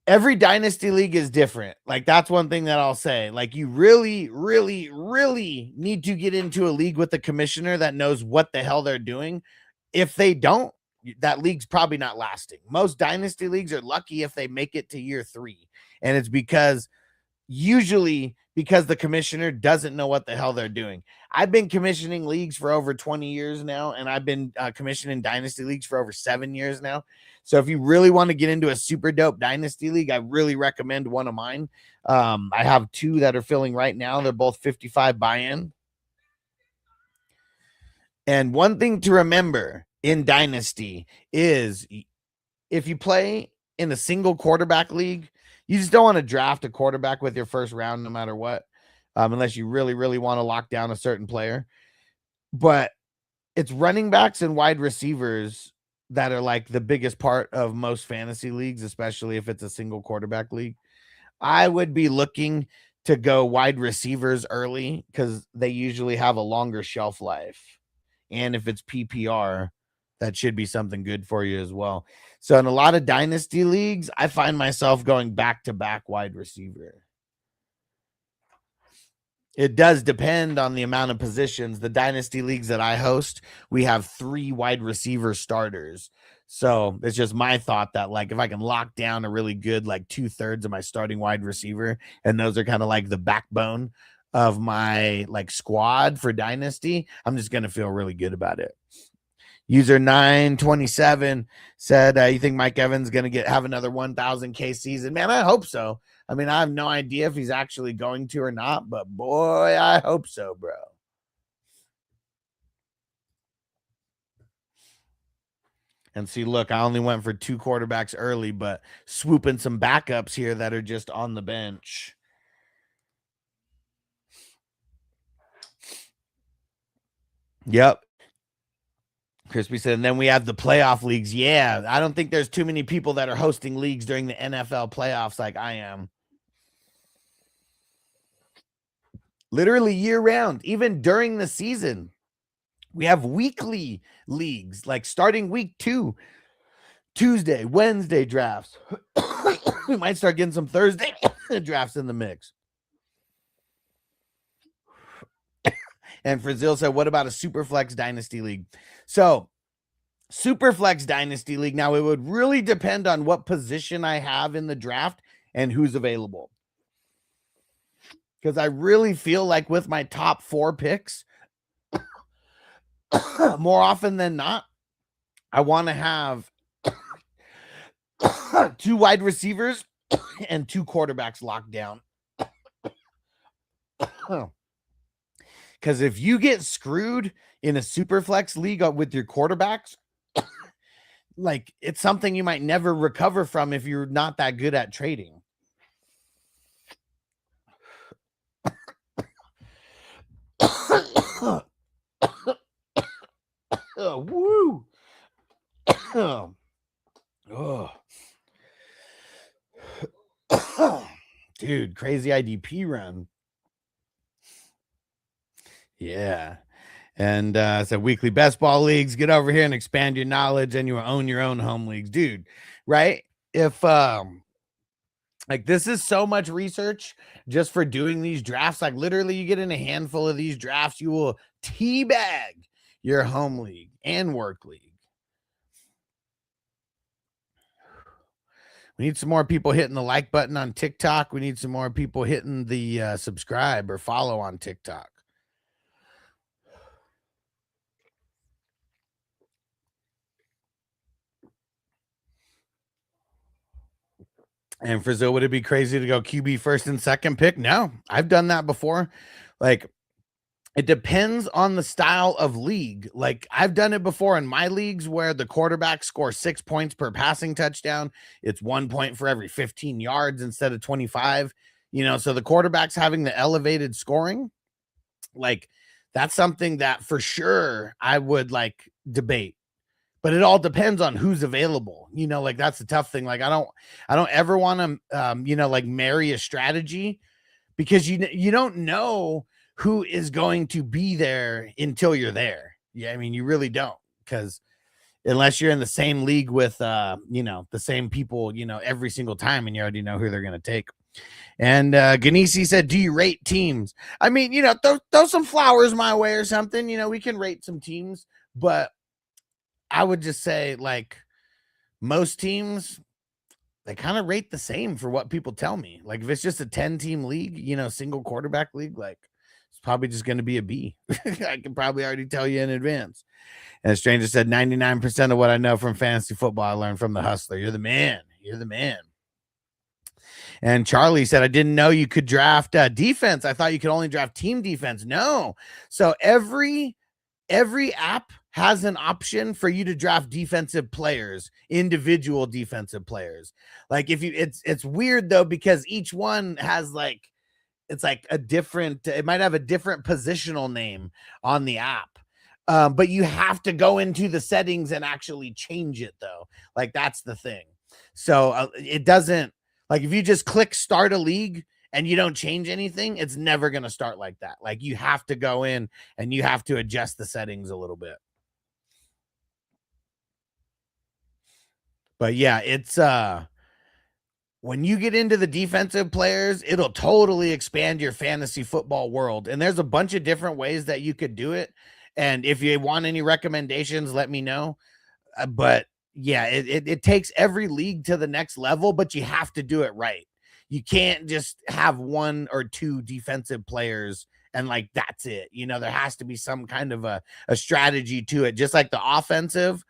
every Dynasty league is different. Like, that's one thing that I'll say. Like, you really, really, really need to get into a league with a commissioner that knows what the hell they're doing. If they don't, that league's probably not lasting. Most Dynasty leagues are lucky if they make it to year 3. And it's usually because the commissioner doesn't know what the hell they're doing. I've been commissioning leagues for over 20 years now, and I've been commissioning Dynasty leagues for over 7 years now. So if you really want to get into a super dope Dynasty league, I really recommend one of mine. I have 2 that are filling right now. They're both 55 buy-in. And one thing to remember in Dynasty is if you play in a single quarterback league, you just don't want to draft a quarterback with your first round no matter what, unless you really, really want to lock down a certain player. But it's running backs and wide receivers that are like the biggest part of most fantasy leagues, especially if it's a single quarterback league. I would be looking to go wide receivers early because they usually have a longer shelf life. And if it's PPR, that should be something good for you as well. So in a lot of Dynasty leagues, I find myself going back-to-back wide receiver. It does depend on the amount of positions. The Dynasty leagues that I host, we have 3 wide receiver starters. So it's just my thought that, like, if I can lock down a really good, like, 2/3 of my starting wide receiver, and those are kind of like the backbone of my, like, squad for Dynasty, I'm just going to feel really good about it. User 927 said, you think Mike Evans going to have another 1,000K season? Man, I hope so. I mean, I have no idea if he's actually going to or not, but boy, I hope so, bro. And see, look, I only went for 2 quarterbacks early, but swooping some backups here that are just on the bench. Yep. Crispy said, and then we have the playoff leagues. Yeah, I don't think there's too many people that are hosting leagues during the NFL playoffs like I am. Literally year round, even during the season. We have weekly leagues, like starting week 2, Tuesday, Wednesday drafts. We might start getting some Thursday drafts in the mix. And Frazil said, what about a Superflex Dynasty League? So, Superflex Dynasty League, now it would really depend on what position I have in the draft and who's available. Because I really feel like with my top 4 picks, more often than not, I want to have 2 wide receivers and 2 quarterbacks locked down. Because if you get screwed in a super flex league with your quarterbacks, like it's something you might never recover from if you're not that good at trading. Oh, woo. Oh. Dude, crazy IDP run. Yeah. And so weekly best ball leagues, get over here and expand your knowledge, and you own your own home leagues, dude. Right? If like this is so much research just for doing these drafts. Like literally, you get in a handful of these drafts, you will teabag your home league and work league. We need some more people hitting the like button on TikTok. We need some more people hitting the subscribe or follow on TikTok. And Frizzo, would it be crazy to go QB first and second pick? No, I've done that before. Like, it depends on the style of league. Like, I've done it before in my leagues where the quarterback scores 6 points per passing touchdown. It's 1 point for every 15 yards instead of 25. You know, so the quarterback's having the elevated scoring. Like, that's something that for sure I would like debate. But it all depends on who's available. You know, like that's the tough thing. Like I don't ever want to you know, like marry a strategy because you don't know who is going to be there until you're there. Yeah, I mean, you really don't, because unless you're in the same league with you know, the same people, you know, every single time, and you already know who they're going to take. And Ganesi said, do you rate teams? I mean, you know, throw some flowers my way or something. You know, we can rate some teams, but I would just say, like, most teams, they kind of rate the same for what people tell me. Like, if it's just a 10-team league, you know, single quarterback league, like, it's probably just going to be a B. I can probably already tell you in advance. And Stranger said, 99% of what I know from fantasy football, I learned from the hustler. You're the man. You're the man. And Charlie said, I didn't know you could draft defense. I thought you could only draft team defense. No. So every app has an option for you to draft defensive players, individual defensive players. Like if you, it's weird though, because each one has like, it's like a different, it might have a different positional name on the app. But you have to go into the settings and actually change it though. Like that's the thing. So it doesn't, like if you just click start a league and you don't change anything, it's never going to start like that. Like you have to go in and you have to adjust the settings a little bit. But yeah, it's when you get into the defensive players, it'll totally expand your fantasy football world. And there's a bunch of different ways that you could do it. And if you want any recommendations, let me know. But yeah, it takes every league to the next level, but you have to do it right. You can't just have 1 or 2 defensive players and like that's it. You know, there has to be some kind of a strategy to it, just like the offensive.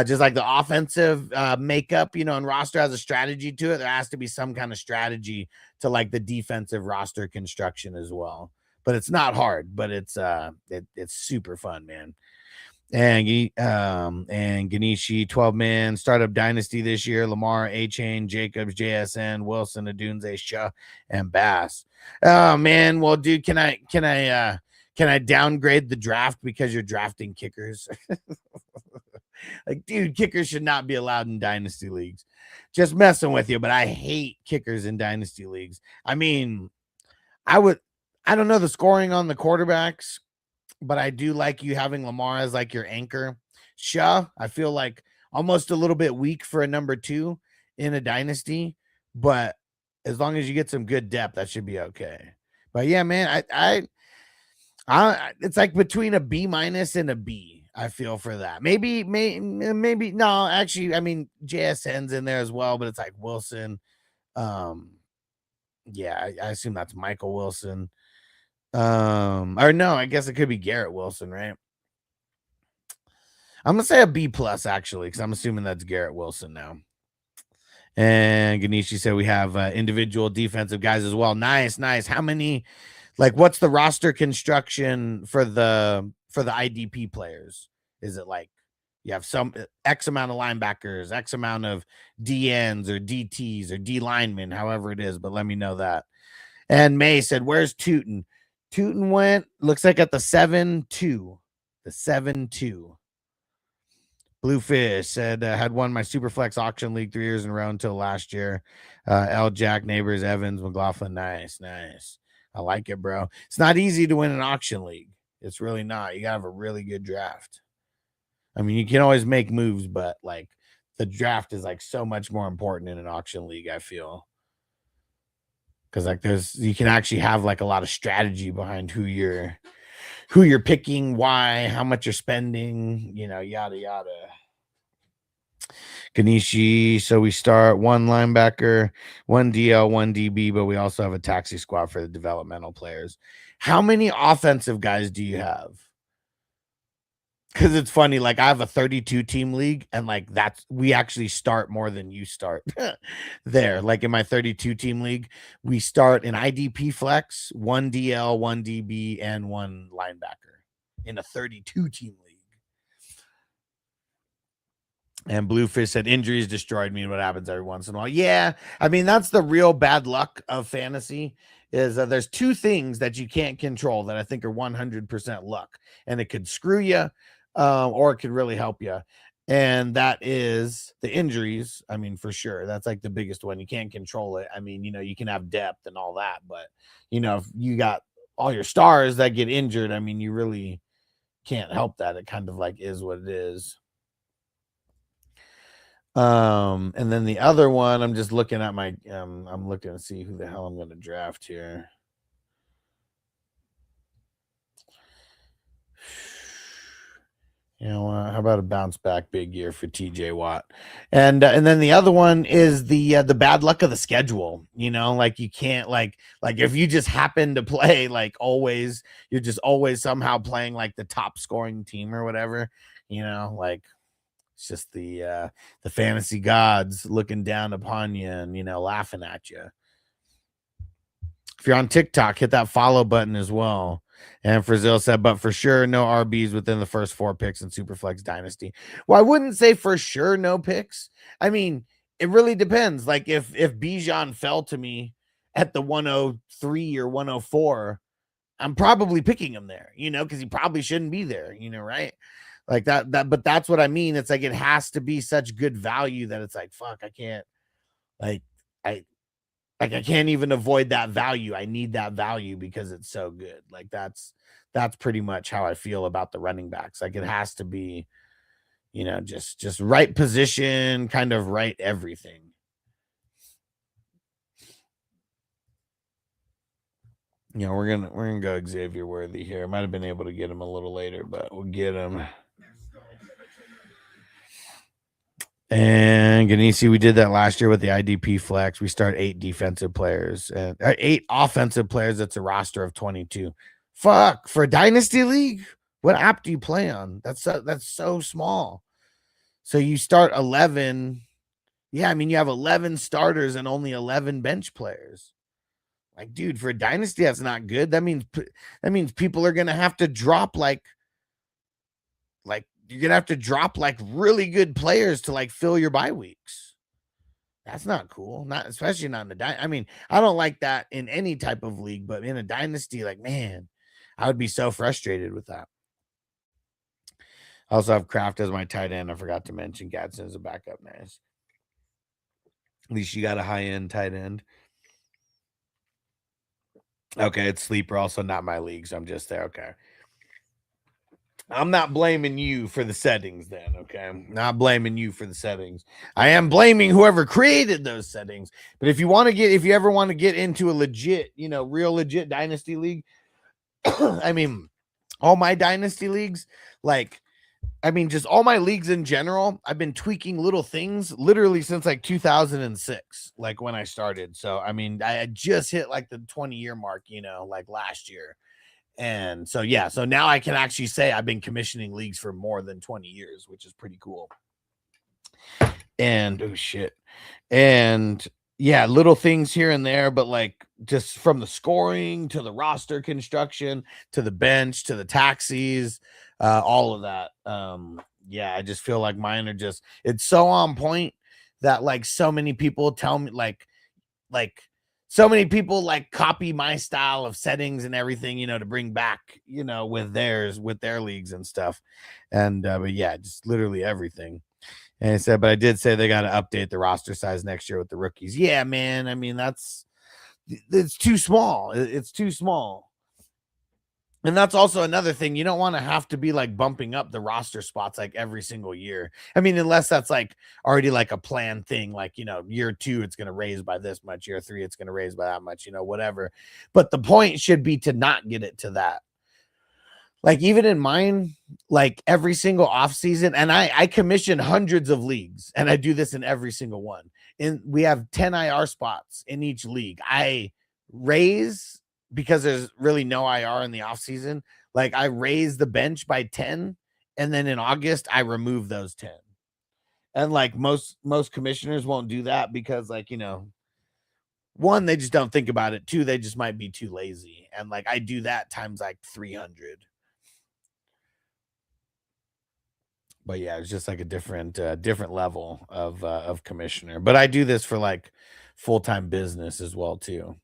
just like the offensive makeup, and roster has a strategy to it. There has to be some kind of strategy to like the defensive roster construction as well. But it's not hard, but it's super fun, man. And Ganeshi 12-man startup dynasty this year. Lamar, A-Chain, Jacobs, JSN, Wilson, Adunze, Shah, and Bass. Oh man, well, dude, can I downgrade the draft because you're drafting kickers? Like, dude, kickers should not be allowed in dynasty leagues. Just messing with you, but I hate kickers in dynasty leagues. I mean, I don't know the scoring on the quarterbacks, but I do like you having Lamar as like your anchor. Shah, I feel like almost a little bit weak for a number 2 in a dynasty, but as long as you get some good depth, that should be okay. But yeah, man, I it's like between a B- and a B. I feel for that. Maybe no, actually, I mean JSN's in there as well, but it's like Wilson. Yeah, I assume that's Michael Wilson. Or no, I guess it could be Garrett Wilson, right? I'm gonna say a B+ actually, because I'm assuming that's Garrett Wilson now. And Ganeshi said we have individual defensive guys as well. Nice. How many? Like, what's the roster construction for the IDP players? Is it like you have some X amount of linebackers, X amount of DNs or DTs or D linemen, however it is? But let me know that. And May said, "Where's Tootin?" Tootin went, looks like at the 7-2. The 7-2. Bluefish said, had won my Superflex auction league 3 years in a row until last year. L. Jack, Neighbors, Evans, McLaughlin. Nice. I like it, bro. It's not easy to win an auction league. It's really not. You got to have a really good draft. I mean, you can always make moves, but like the draft is like so much more important in an auction league, I feel. Because like you can actually have like a lot of strategy behind who you're picking, why, how much you're spending, yada yada. Ganeshi, so we start 1 linebacker, 1 DL, 1 DB, but we also have a taxi squad for the developmental players. How many offensive guys do you have? Because it's funny, like I have a 32 team league, and like we actually start more than you start there. Like in my 32 team league, we start in IDP flex, 1 DL, 1 DB, and 1 linebacker in a 32 team league. And Bluefish said injuries destroyed me. What happens every once in a while? Yeah, I mean that's the real bad luck of fantasy. Is there's 2 things that you can't control that I think are 100% luck, and it could screw you. Or it could really help you. And that is the injuries. I mean, for sure. That's like the biggest one. You can't control it. I mean, you can have depth and all that, but if you got all your stars that get injured, I mean, you really can't help that. It kind of like is what it is. And then the other one, I'm just looking at my I'm looking to see who the hell I'm going to draft here. How about a bounce back big year for TJ Watt? And then the other one is the bad luck of the schedule. Like you can't like if you just happen to play like always, you're just always somehow playing like the top scoring team or whatever. Like it's just the fantasy gods looking down upon you and laughing at you. If you're on TikTok, hit that follow button as well. And Frazil said, but for sure, no RBs within the first 4 picks in Superflex Dynasty. Well, I wouldn't say for sure no picks. I mean, it really depends. Like if Bijan fell to me at the 103 or 104, I'm probably picking him there, because he probably shouldn't be there, right? Like that, but that's what I mean. It's like it has to be such good value that it's like, fuck, I can't, I can't even avoid that value. I need that value because it's so good. Like that's pretty much how I feel about the running backs. Like it has to be, just right position, kind of right everything. We're gonna go Xavier Worthy here. I might have been able to get him a little later, but we'll get him. And Ganeshi, we did that last year with the IDP flex. We start 8 defensive players and 8 offensive players. That's a roster of 22. Fuck, for a dynasty league, what app do you play on? That's so small. So you start 11. Yeah, I mean, you have 11 starters and only 11 bench players. Like, dude, for a dynasty, that's not good. That means people are gonna have to drop like you're gonna have to drop like really good players to like fill your bye weeks. That's not cool. Not especially not in the I mean, I don't like that in any type of league, but in a dynasty, like, man, I would be so frustrated with that. I also have Kraft as my tight end. I forgot to mention Gadsden as a backup. Nice. At least you got a high-end tight end. Okay, it's sleeper, also not my league, so I'm just there. Okay. I'm not blaming you for the settings then, okay? Not blaming you for the settings. I am blaming whoever created those settings. But if you ever want to get into a legit, real legit dynasty league, I mean, all my dynasty leagues, just all my leagues in general, I've been tweaking little things literally since like 2006, like when I started. So, I mean, I had just hit like the 20-year mark, like last year. And so, yeah, so now I can actually say I've been commissioning leagues for more than 20 years, which is pretty cool. And, oh, shit. And, yeah, little things here and there, but like just from the scoring to the roster construction to the bench to the taxis, all of that. Yeah, I just feel like mine are it's so on point that like so many people tell me like so many people like copy my style of settings and everything, to bring back, with their leagues and stuff. And but yeah, just literally everything. And I said, but I did say they got to update the roster size next year with the rookies. Yeah, man. I mean, it's too small. It's too small. And that's also another thing. You don't want to have to be like bumping up the roster spots like every single year. I mean, unless that's like already like a planned thing, like, year 2, it's going to raise by this much, year 3, it's going to raise by that much, whatever. But the point should be to not get it to that. Like, even in mine, like every single off season, and I commission hundreds of leagues, and I do this in every single one. And we have 10 IR spots in each league. I raise because there's really no IR in the off season. Like, I raise the bench by 10, and then in August I remove those 10. And like most commissioners won't do that because, like, one, they just don't think about it. Two, they just might be too lazy. And like I do that times like 300. But yeah, it's just like a different level of commissioner. But I do this for like full-time business as well too.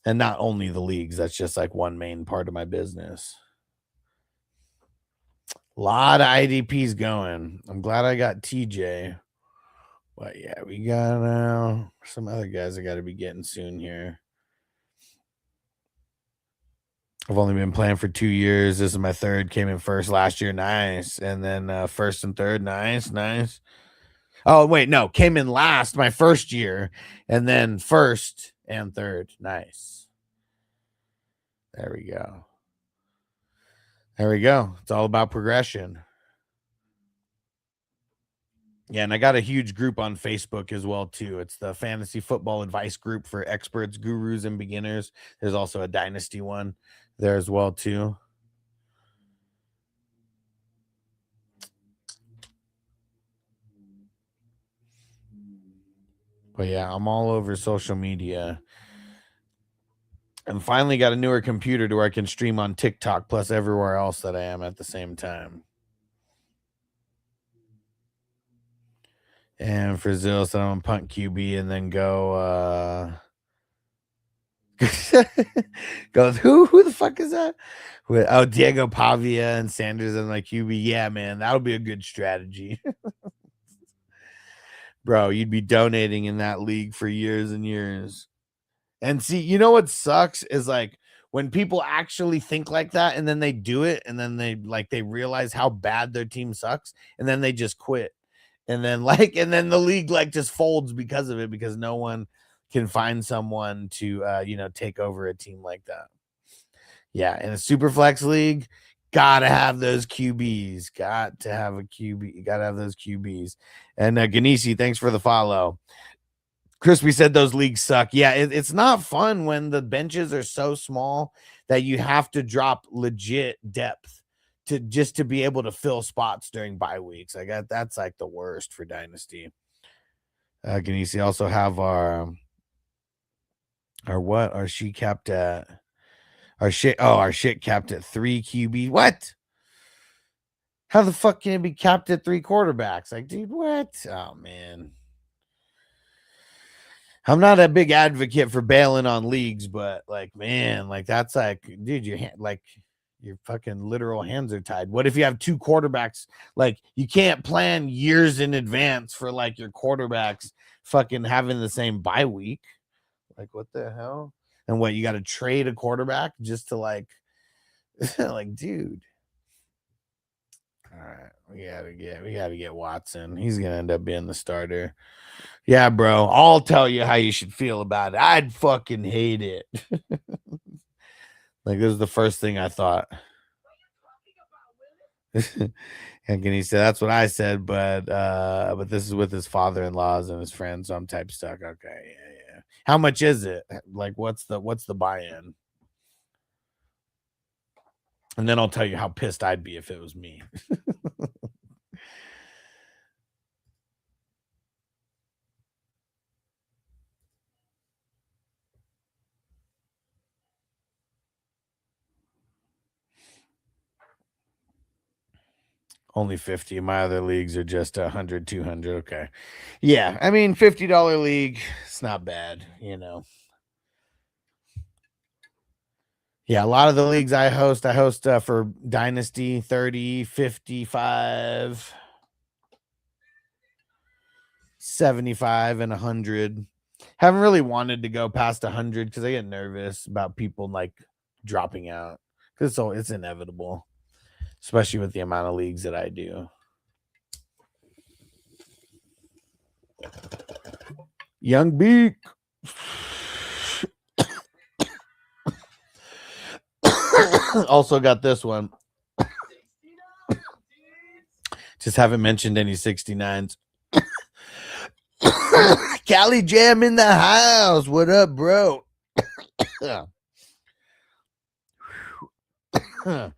And not only the leagues, that's just like one main part of my business. A lot of IDPs going. I'm glad I got TJ. But yeah, we got some other guys I got to be getting soon here. I've only been playing for 2 years. This is my third. Came in first last year. Nice. And then first and third. Nice. Oh, wait. No. Came in last my first year. And then first and third. Nice. There we go. It's all about progression. Yeah, and I got a huge group on Facebook as well too. It's the Fantasy Football Advice Group for experts, gurus, and beginners. There's also a Dynasty one there as well too. But yeah, I'm all over social media. And finally got a newer computer to where I can stream on TikTok plus everywhere else that I am at the same time. And for Zill, so I'm punt QB and then go go who the fuck is that? Diego Pavia and Sanders and like QB. Yeah, man, that'll be a good strategy. Bro, you'd be donating in that league for years and years. And see, what sucks is like when people actually think like that and then they do it and then they realize how bad their team sucks and then they just quit. And then the league like just folds because of it, because no one can find someone to take over a team like that. Yeah, in a super flex league, gotta have those QBs. Got to have a QB. Gotta have those QBs. And Ganesi, thanks for the follow. Crispy said those leagues suck. Yeah, it's not fun when the benches are so small that you have to drop legit depth to be able to fill spots during bye weeks. Like that's like the worst for Dynasty. Can you see also have our what? Our she capped at our shit. Oh, our shit capped at 3 QB. What? How the fuck can it be capped at 3 quarterbacks? Like, dude, what? Oh man. I'm not a big advocate for bailing on leagues, but like, man, like that's like, dude, your fucking literal hands are tied. What if you have 2 quarterbacks? Like, you can't plan years in advance for like your quarterbacks fucking having the same bye week. Like, what the hell? And what, you got to trade a quarterback just to like, like, dude. All right, we gotta get Watson. He's gonna end up being the starter. Yeah, bro. I'll tell you how you should feel about it. I'd fucking hate it. Like, this is the first thing I thought. And he said, that's what I said, but this is with his father-in-laws and his friends, so I'm type stuck. Okay, yeah. How much is it? Like, what's the buy-in? And then I'll tell you how pissed I'd be if it was me. Only 50. My other leagues are just 100, 200. Okay. Yeah. I mean, $50 league, it's not bad, you know. Yeah, a lot of the leagues I host for Dynasty 30, 55, 75, and 100. Haven't really wanted to go past 100 because I get nervous about people like dropping out because it's inevitable, especially with the amount of leagues that I do. Young Beak. Also got this one. Just haven't mentioned any 69s. Cali Jam in the house. What up, bro? And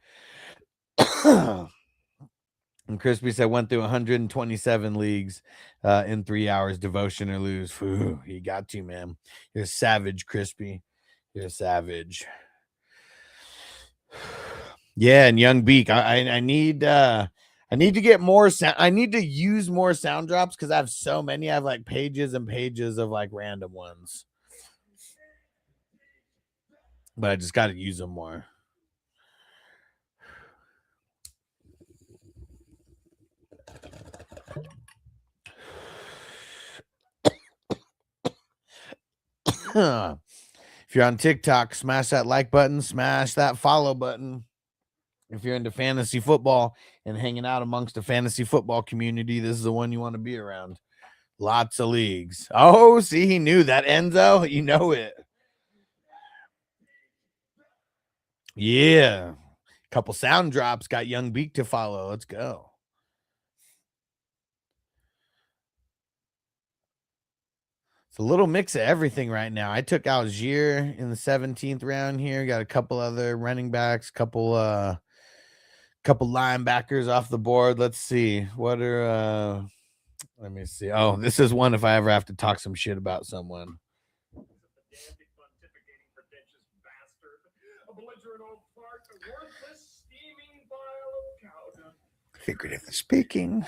Crispy said went through 127 leagues in 3 hours. Devotion or lose. Ooh, he got you, man. You're a savage, Crispy. You're a savage. Yeah, and Young Beak. I need to get more sound. I need to use more sound drops because I have so many. I have like pages and pages of like random ones. But I just got to use them more. If you're on TikTok, smash that like button, smash that follow button. If you're into fantasy football and hanging out amongst the fantasy football community, this is the one you want to be around. Lots of leagues. Oh, see, he knew that, Enzo. You know it. Yeah. Couple sound drops. Got Young Beak to follow. Let's go. It's a little mix of everything right now. I took Algier in the 17th round here. Got a couple other running backs, couple linebackers off the board. Let's see. What are let me see. Oh, this is one if I ever have to talk some shit about someone. Figuratively speaking.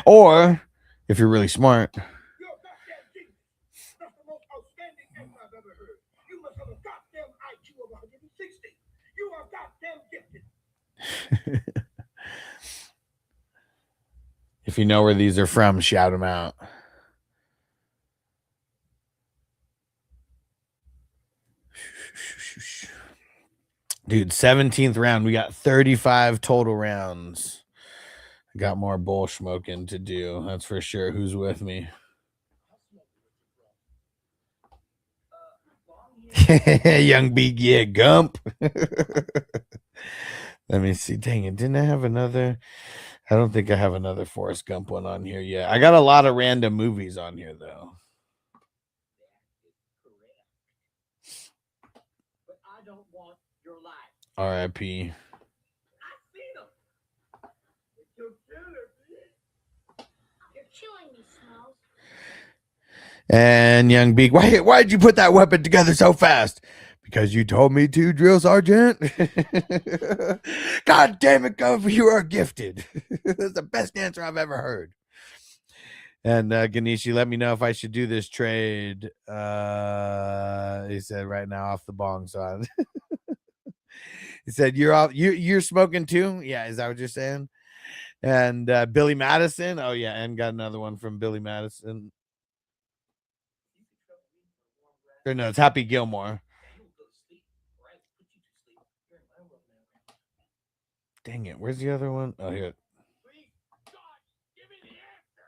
Or if you're really smart. If you know where these are from, shout them out. Dude, 17th round. We got 35 total rounds. Got more bull smoking to do. That's for sure. Who's with me? Young Beak, yeah, Gump. Let me see. Dang it. Didn't I have another? I don't think I have another Forrest Gump one on here yet. I got a lot of random movies on here, though. R.I.P. And Young Beak, why'd you put that weapon together so fast? Because you told me to, Drill Sergeant. God damn it, Gov, you are gifted. That's the best answer I've ever heard. And Ganeshi, let me know if I should do this trade. He said right now off the bong side. He said you're off. You're smoking too. Yeah, is that what you're saying? And Billy Madison. Oh yeah, and got another one from Billy Madison. Or no, it's Happy Gilmore. Dang it, where's the other one? Oh, here.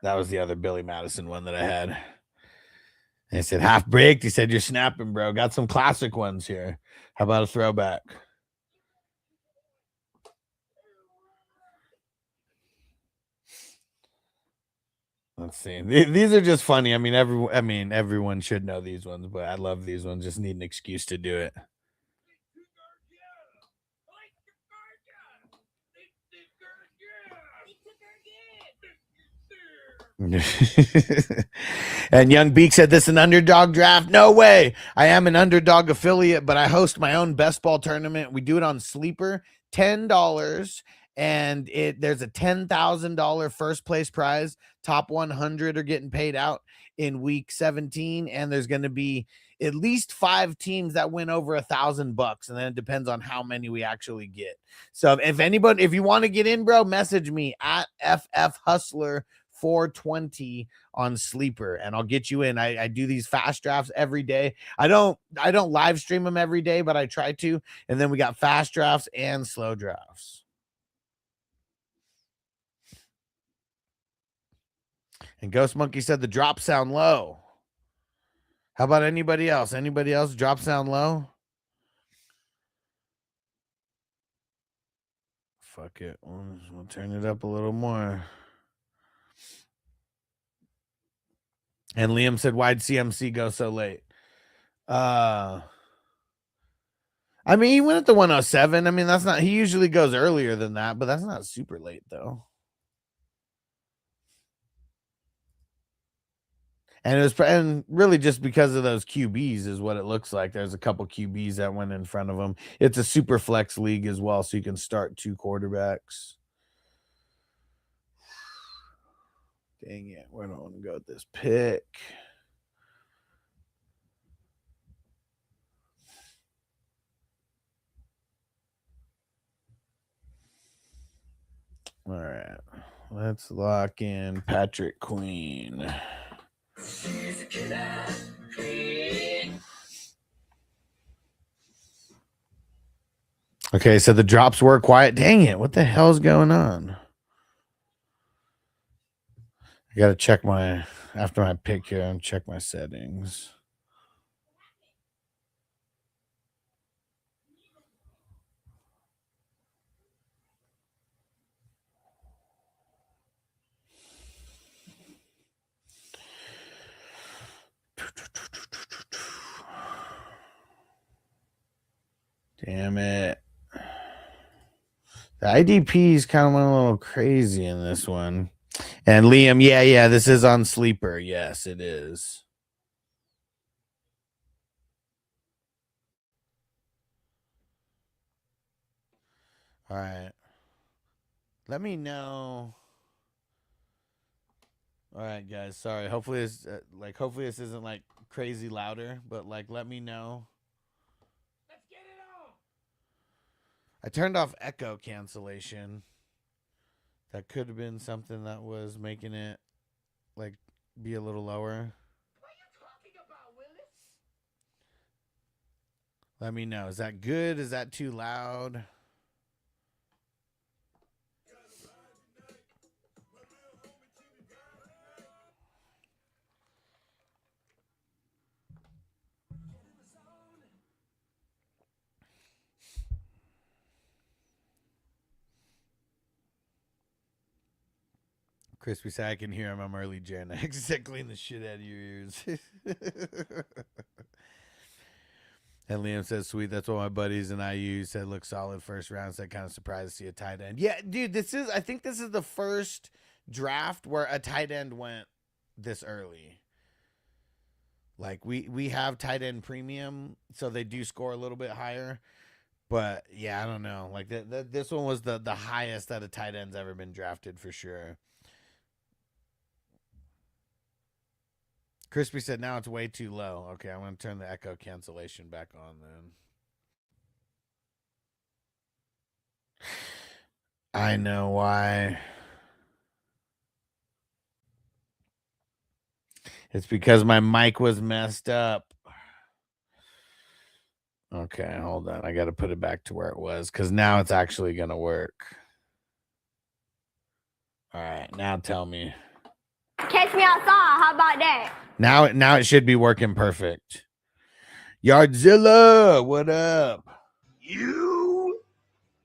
That was the other Billy Madison one that I had. And he said half breaked. He said you're snapping, bro. Got some classic ones here. How about a throwback? Let's see. These are just funny. I mean, everyone should know these ones, but I love these ones. Just need an excuse to do it. And Young Beak said, this is an underdog draft. No way. I am an underdog affiliate, but I host my own best ball tournament. We do it on Sleeper, $10. And there's a $10,000 first place prize. Top 100 are getting paid out in week 17. And there's going to be at least 5 teams that win over $1,000. And then it depends on how many we actually get. So if you want to get in, bro, message me at FF Hustler 420 on Sleeper, and I'll get you in. I do these fast drafts every day. I don't live stream them every day, but I try to. And then we got fast drafts and slow drafts. And Ghost Monkey said the drops sound low. How about anybody else? Anybody else? Drop sound low? Fuck it. We'll turn it up a little more. And Liam said, why'd CMC go so late? I mean, he went at the 107. I mean, that's not, he usually goes earlier than that, but that's not super late though. And it was, and really just because of those QBs is what it looks like. There's a couple QBs that went in front of him. It's a super flex league as well, so you can start 2 quarterbacks. Dang it, where do I want to go with this pick? All right, let's lock in Patrick Queen. Okay, so the drops were quiet. Dang it, what the hell's going on? I got to check after my pick here and check my settings. Damn it. The IDPs kind of went a little crazy in this one. And Liam, yeah, this is on Sleeper. Yes, it is. All right. Let me know. All right, guys. Sorry. Hopefully this isn't like crazy louder, but like let me know. Let's get it on. I turned off echo cancellation. That could have been something that was making it like be a little lower. What are you talking about, Willis? Let me know. Is that good? Is that too loud? Crispy said, I can hear him. I'm early Gen X. Said, clean the shit out of your ears. And Liam says, sweet. That's what my buddies and I use. Said, look solid first round. Said, kind of surprised to see a tight end. Yeah, dude, I think this is the first draft where a tight end went this early. Like we have tight end premium, so they do score a little bit higher. But yeah, I don't know. Like this one was the highest that a tight end's ever been drafted for sure. Crispy said now it's way too low. Okay, I'm gonna turn the echo cancellation back on then. I know why. It's because my mic was messed up. Okay, hold on. I got to put it back to where it was because now it's actually going to work. All right, now tell me. Catch me outside. How about that? Now it should be working perfect. Yardzilla, what up? You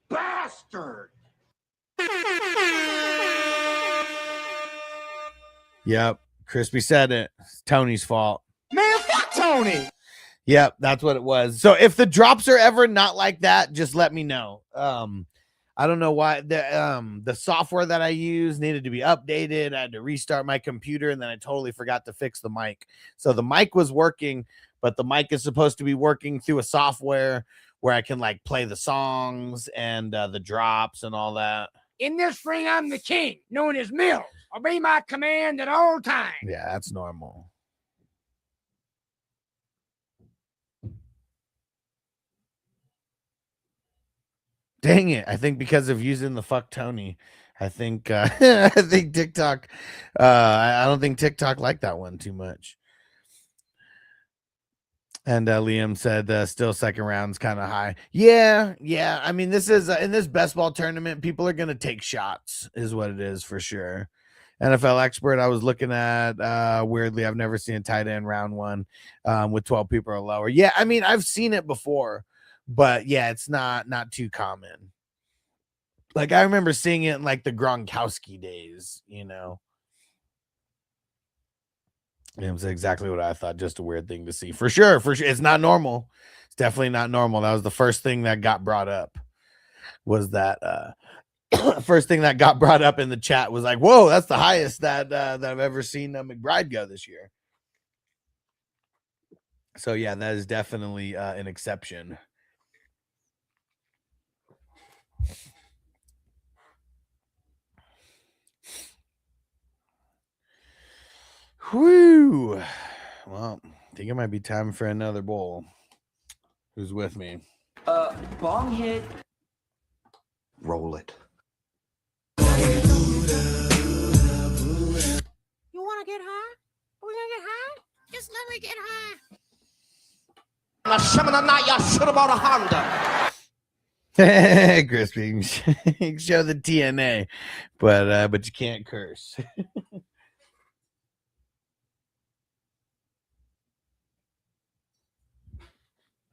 bastard! Yep, Crispy said it. It's Tony's fault. Man, fuck Tony! Yep, that's what it was. So if the drops are ever not like that, just let me know. I don't know why the software that I use needed to be updated. I had to restart my computer, and then I totally forgot to fix the mic. So the mic was working, but the mic is supposed to be working through a software where I can like play the songs and the drops and all that. In this ring, I'm the king, known as Mills. Obey my command at all times. Yeah, that's normal. Dang it. I think because of using the fuck Tony, I think I think TikTok I don't think TikTok liked that one too much. And Liam said still second round's kind of high. Yeah. I mean, this is in this best ball tournament, people are going to take shots is what it is for sure. NFL expert I was looking at weirdly, I've never seen a tight end round one with 12 people or lower. Yeah, I mean, I've seen it before. But yeah, it's not too common. Like I remember seeing it in like the Gronkowski days, you know. It was exactly what I thought. Just a weird thing to see. For sure. It's not normal. It's definitely not normal. That was the first thing that got brought up. Was that first thing that got brought up in the chat was like, whoa, that's the highest that I've ever seen McBride go this year. So yeah, that is definitely an exception. Whew. Well, I think it might be time for another bowl. Who's with me? Bong hit. Roll it. You want to get high? We're going to get high? Just let me get high. On a seminar night, y'all should have bought a Honda. Crispy, show the TNA, but you can't curse.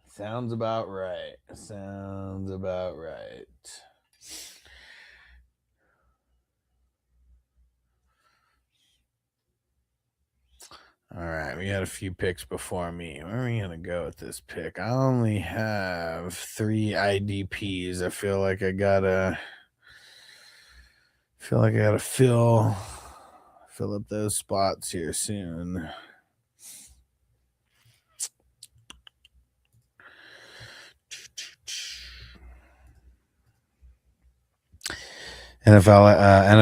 Sounds about right. All right, we got a few picks before me. Where are we gonna go with this pick? I only have 3 IDPs. I feel like I gotta fill up those spots here soon. NFL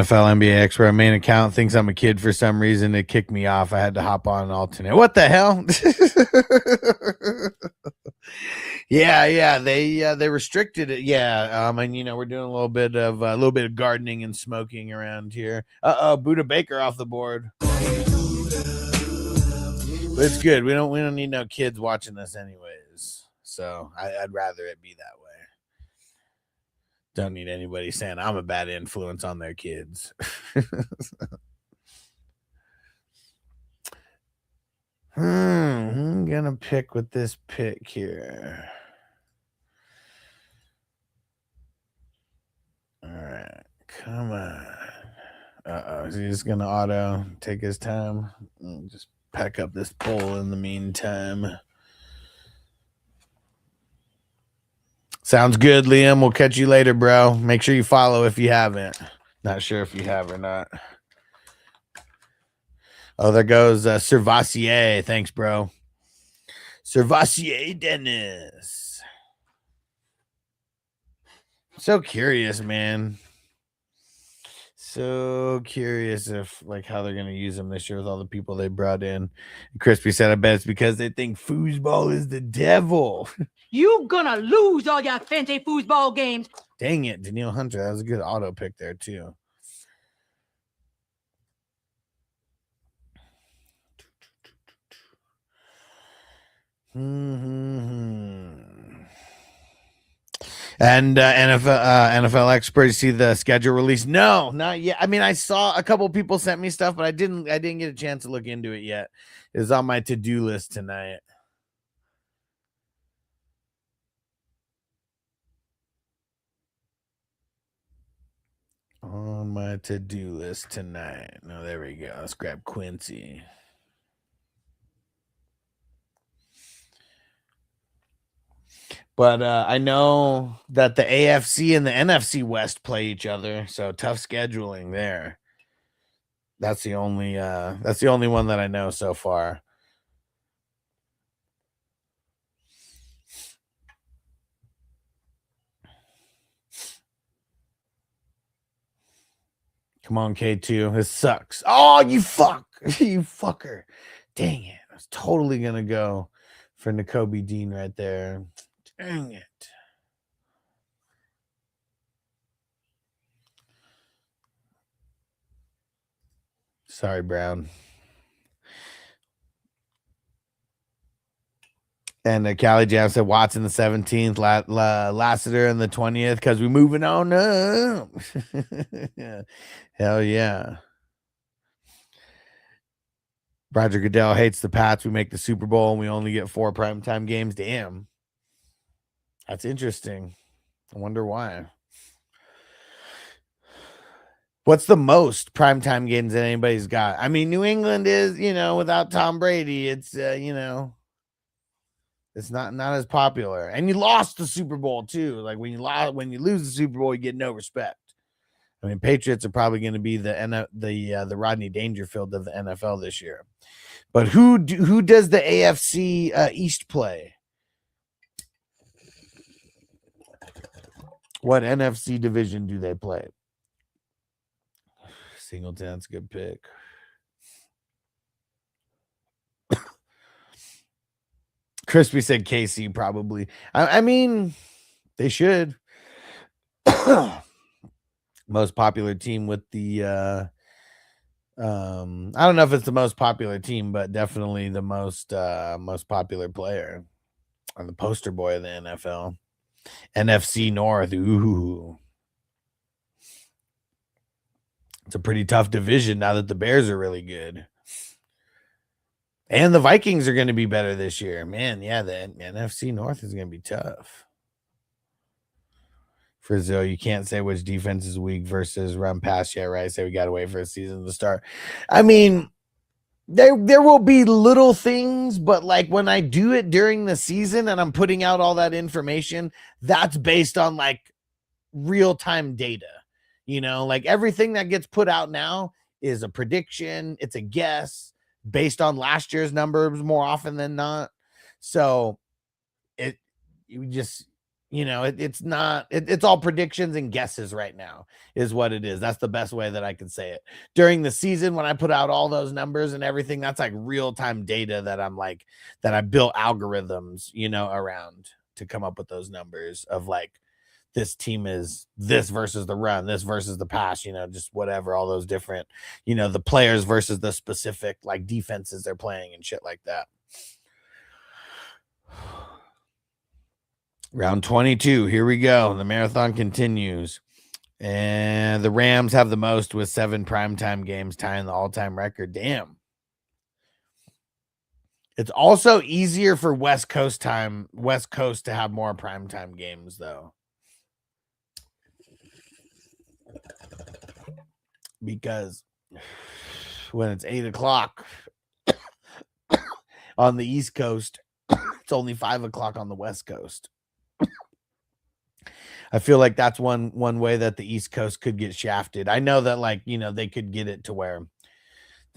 NBA expert main account thinks I'm a kid for some reason. It kicked me off. I had to hop on an alternate. What the hell? Yeah. They restricted it. Yeah. And we're doing a little bit of gardening and smoking around here. Buddha Baker off the board. But it's good. We don't need no kids watching this anyways. So I'd rather it be that way. Don't need anybody saying I'm a bad influence on their kids. I'm going to pick with this pick here. All right. Come on. Is he just going to auto take his time? Just pack up this bowl in the meantime. Sounds good, Liam. We'll catch you later, bro. Make sure you follow if you haven't. Not sure if you have or not. Oh, there goes Servassier. Thanks, bro. Servassier Dennis. So curious, man. So curious if like how they're gonna use him this year with all the people they brought in. And Crispy said, I bet it's because they think foosball is the devil. You gonna lose all your fancy foosball games. Dang it, Daniil Hunter. That was a good auto pick there, too. And NFL expert, see the schedule release? No, not yet. I mean, I saw a couple people sent me stuff, but I didn't get a chance to look into it yet. It's on my to-do list tonight. On my to-do list tonight. No, there we go. Let's grab Quincy. But I know that the AFC and the NFC West play each other, so tough scheduling there. That's the only one that I know so far. Come on, K2. This sucks. Oh, you fuck. You fucker. Dang it. I was totally gonna go for Nakobe Dean right there. Dang it. Sorry, Brown. And Callie Jam said Watson the 17th, Lassiter in the 20th, because we're moving on up. Hell yeah. Roger Goodell hates the Pats. We make the Super Bowl and we only get 4 primetime games. Damn. That's interesting. I wonder why. What's the most primetime games that anybody's got? I mean, New England is, without Tom Brady, it's, it's not as popular. And you lost the Super Bowl too. Like when you lose the Super Bowl, you get no respect. I mean, Patriots are probably going to be the Rodney Dangerfield of the NFL this year. But who does the AFC East play? What NFC division do they play? Singleton's a good pick. Crispy said KC probably. I mean, they should. Most popular team with the I don't know if it's the most popular team, but definitely the most popular player on the poster boy of the NFL. NFC North. Ooh. It's a pretty tough division now that the Bears are really good. And the Vikings are going to be better this year. Man, yeah, the NFC North is going to be tough. Frizzo, you can't say which defense is weak versus run pass yet, right? So we got to wait for a season to start. I mean, there will be little things, but like when I do it during the season and I'm putting out all that information, that's based on like real-time data. Like everything that gets put out now is a prediction. It's a guess based on last year's numbers more often than not. So it's all predictions and guesses right now is what it is. That's the best way that I can say it. During the season, when I put out all those numbers and everything, that's like real-time data that I built algorithms, around to come up with those numbers of like, this team is this versus the run, this versus the pass, just whatever, all those different, the players versus the specific like defenses they're playing and shit like that. Round 22. Here we go. The marathon continues. And the Rams have the most with 7 primetime games, tying the all-time record. Damn. It's also easier for West Coast to have more primetime games, though. Because when it's 8 o'clock on the East Coast, it's only 5 o'clock on the West Coast. I feel like that's one way that the East Coast could get shafted. I know that they could get it to where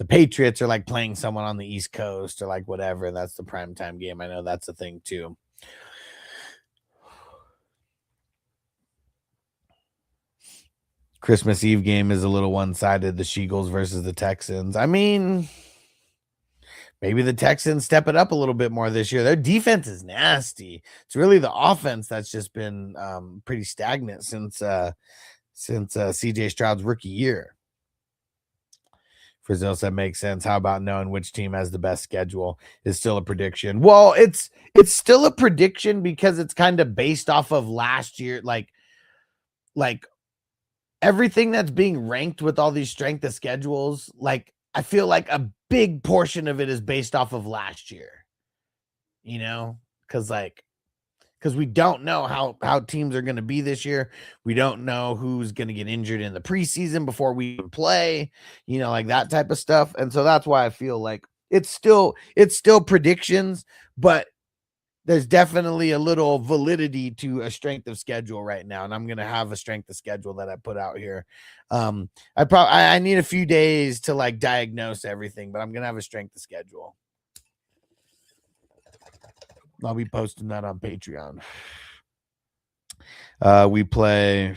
the Patriots are like playing someone on the East Coast or like whatever. That's the primetime game. I know that's a thing too. Christmas Eve game is a little one-sided. The Sheagles versus the Texans. I mean, maybe the Texans step it up a little bit more this year. Their defense is nasty. It's really the offense that's just been pretty stagnant since CJ Stroud's rookie year. Frizzell said makes sense. How about knowing which team has the best schedule is still a prediction? Well, it's still a prediction because it's kind of based off of last year, like everything that's being ranked with all these strength of schedules. Like I feel like a big portion of it is based off of last year, because we don't know how teams are going to be this year. We don't know who's going to get injured in the preseason before we even play, like that type of stuff. And so that's why I feel like it's still predictions, but there's definitely a little validity to a strength of schedule right now. And I'm going to have a strength of schedule that I put out here. I need a few days to like diagnose everything, but I'm going to have a strength of schedule. I'll be posting that on Patreon. We play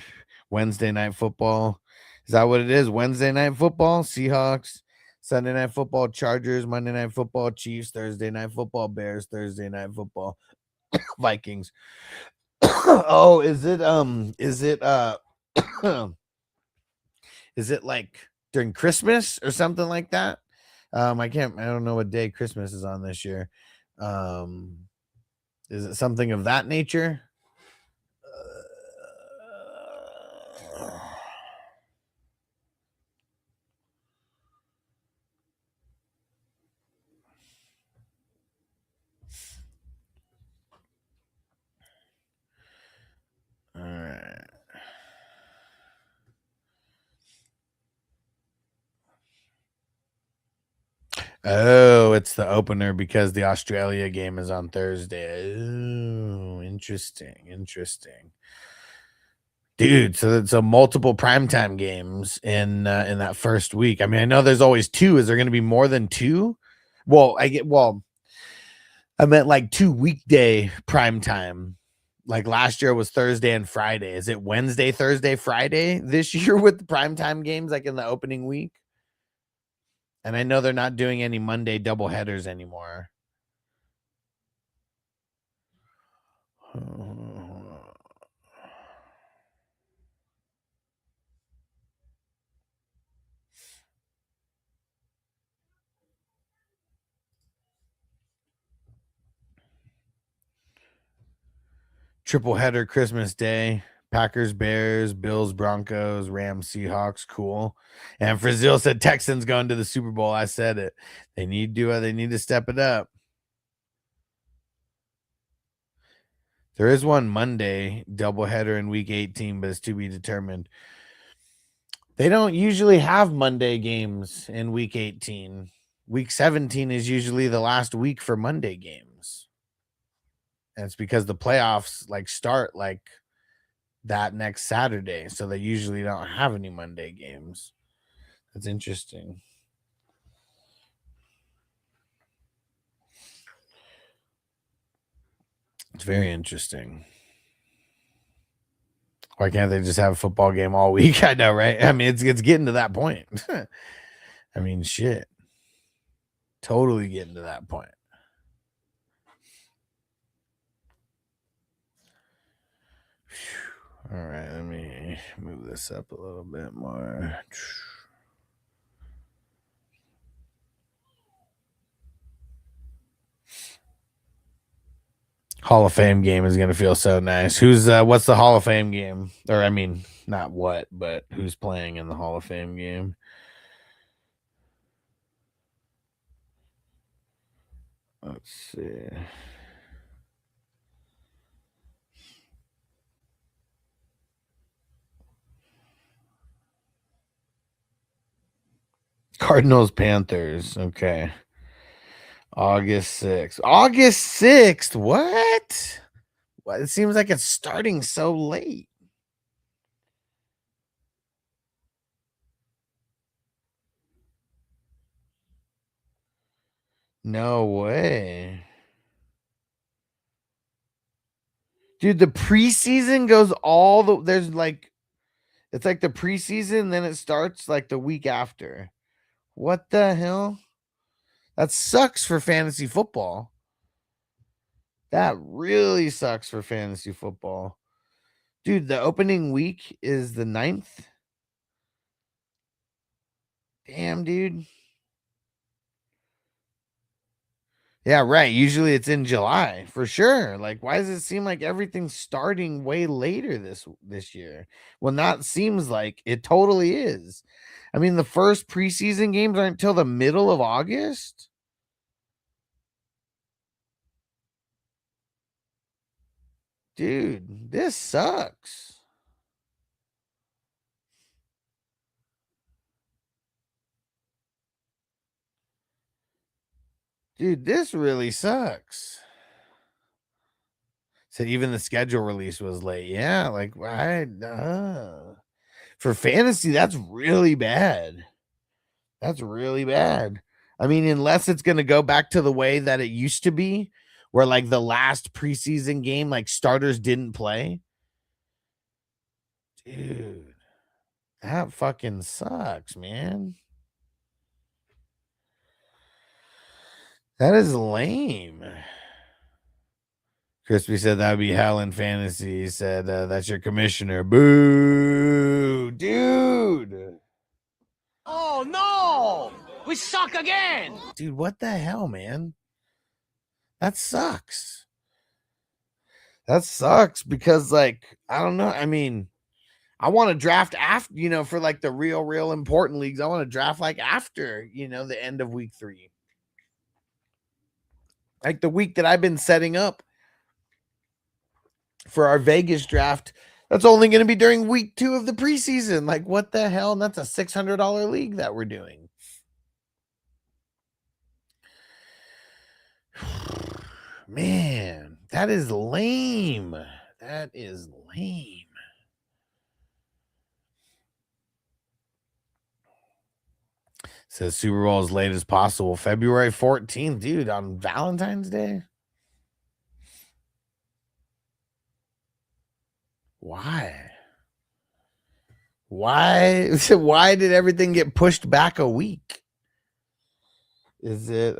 Wednesday night football. Is that what it is? Wednesday night football, Seahawks. Sunday night football, Chargers. Monday night football, Chiefs. Thursday night football, Bears. Thursday night football, Vikings. Oh, is it is it like during Christmas or something like that? I don't know what day Christmas is on this year. Is it something of that nature? All right. Oh, it's the opener because the Australia game is on Thursday. Oh, interesting. Dude, so multiple primetime games in that first week. I mean, I know there's always two. Is there going to be more than two? Well, I meant like 2 weekday primetime. Like last year was Thursday and Friday. Is it Wednesday, Thursday, Friday this year with the primetime games like in the opening week? And I know they're not doing any Monday double headers anymore. Triple header Christmas Day. Packers, Bears, Bills, Broncos, Rams, Seahawks. Cool. And Frizzell said Texans going to the Super Bowl. I said it. They need to step it up. There is one Monday doubleheader in week 18, but it's to be determined. They don't usually have Monday games in week 18. Week 17 is usually the last week for Monday games. And it's because the playoffs start that next Saturday. So they usually don't have any Monday games. That's interesting. It's very interesting. Why can't they just have a football game all week? I know, right? I mean, it's getting to that point. I mean, shit. Totally getting to that point. All right, let me move this up a little bit more. Hall of Fame game is going to feel so nice. What's the Hall of Fame game? Or, I mean, not what, but who's playing in the Hall of Fame game? Let's see. Cardinals, Panthers. Okay. August 6th. August 6th. What? It seems like it's starting so late. No way. Dude, the preseason goes there's like, it's like the preseason, then it starts like the week after. What the hell? That sucks for fantasy football. That really sucks for fantasy football. Dude, the opening week is the 9th. Damn, dude. Yeah, right. Usually it's in July for sure. Like, why does it seem like everything's starting way later this year? Well, not seems like it totally is. I mean, the first preseason games aren't until the middle of August. Dude, this sucks. Dude, this really sucks. So even the schedule release was late. Yeah, like why? For fantasy, that's really bad. That's really bad. I mean, unless it's going to go back to the way that it used to be, where like the last preseason game, like starters didn't play. Dude, that fucking sucks, man. That is lame. Crispy said that would be hell in fantasy. He said, that's your commissioner. Boo, dude. Oh no! We suck again! Dude, what the hell, man? That sucks. That sucks because, like, I don't know. I mean, I want to draft after, for like the real important leagues. I want to draft like after, the end of week 3. Like the week that I've been setting up for our Vegas draft, that's only going to be during week 2 of the preseason. Like, what the hell? And that's a $600 league that we're doing. Man, that is lame. That is lame. Says Super Bowl as late as possible. February 14th, dude, on Valentine's Day. Why? Why did everything get pushed back a week? Is it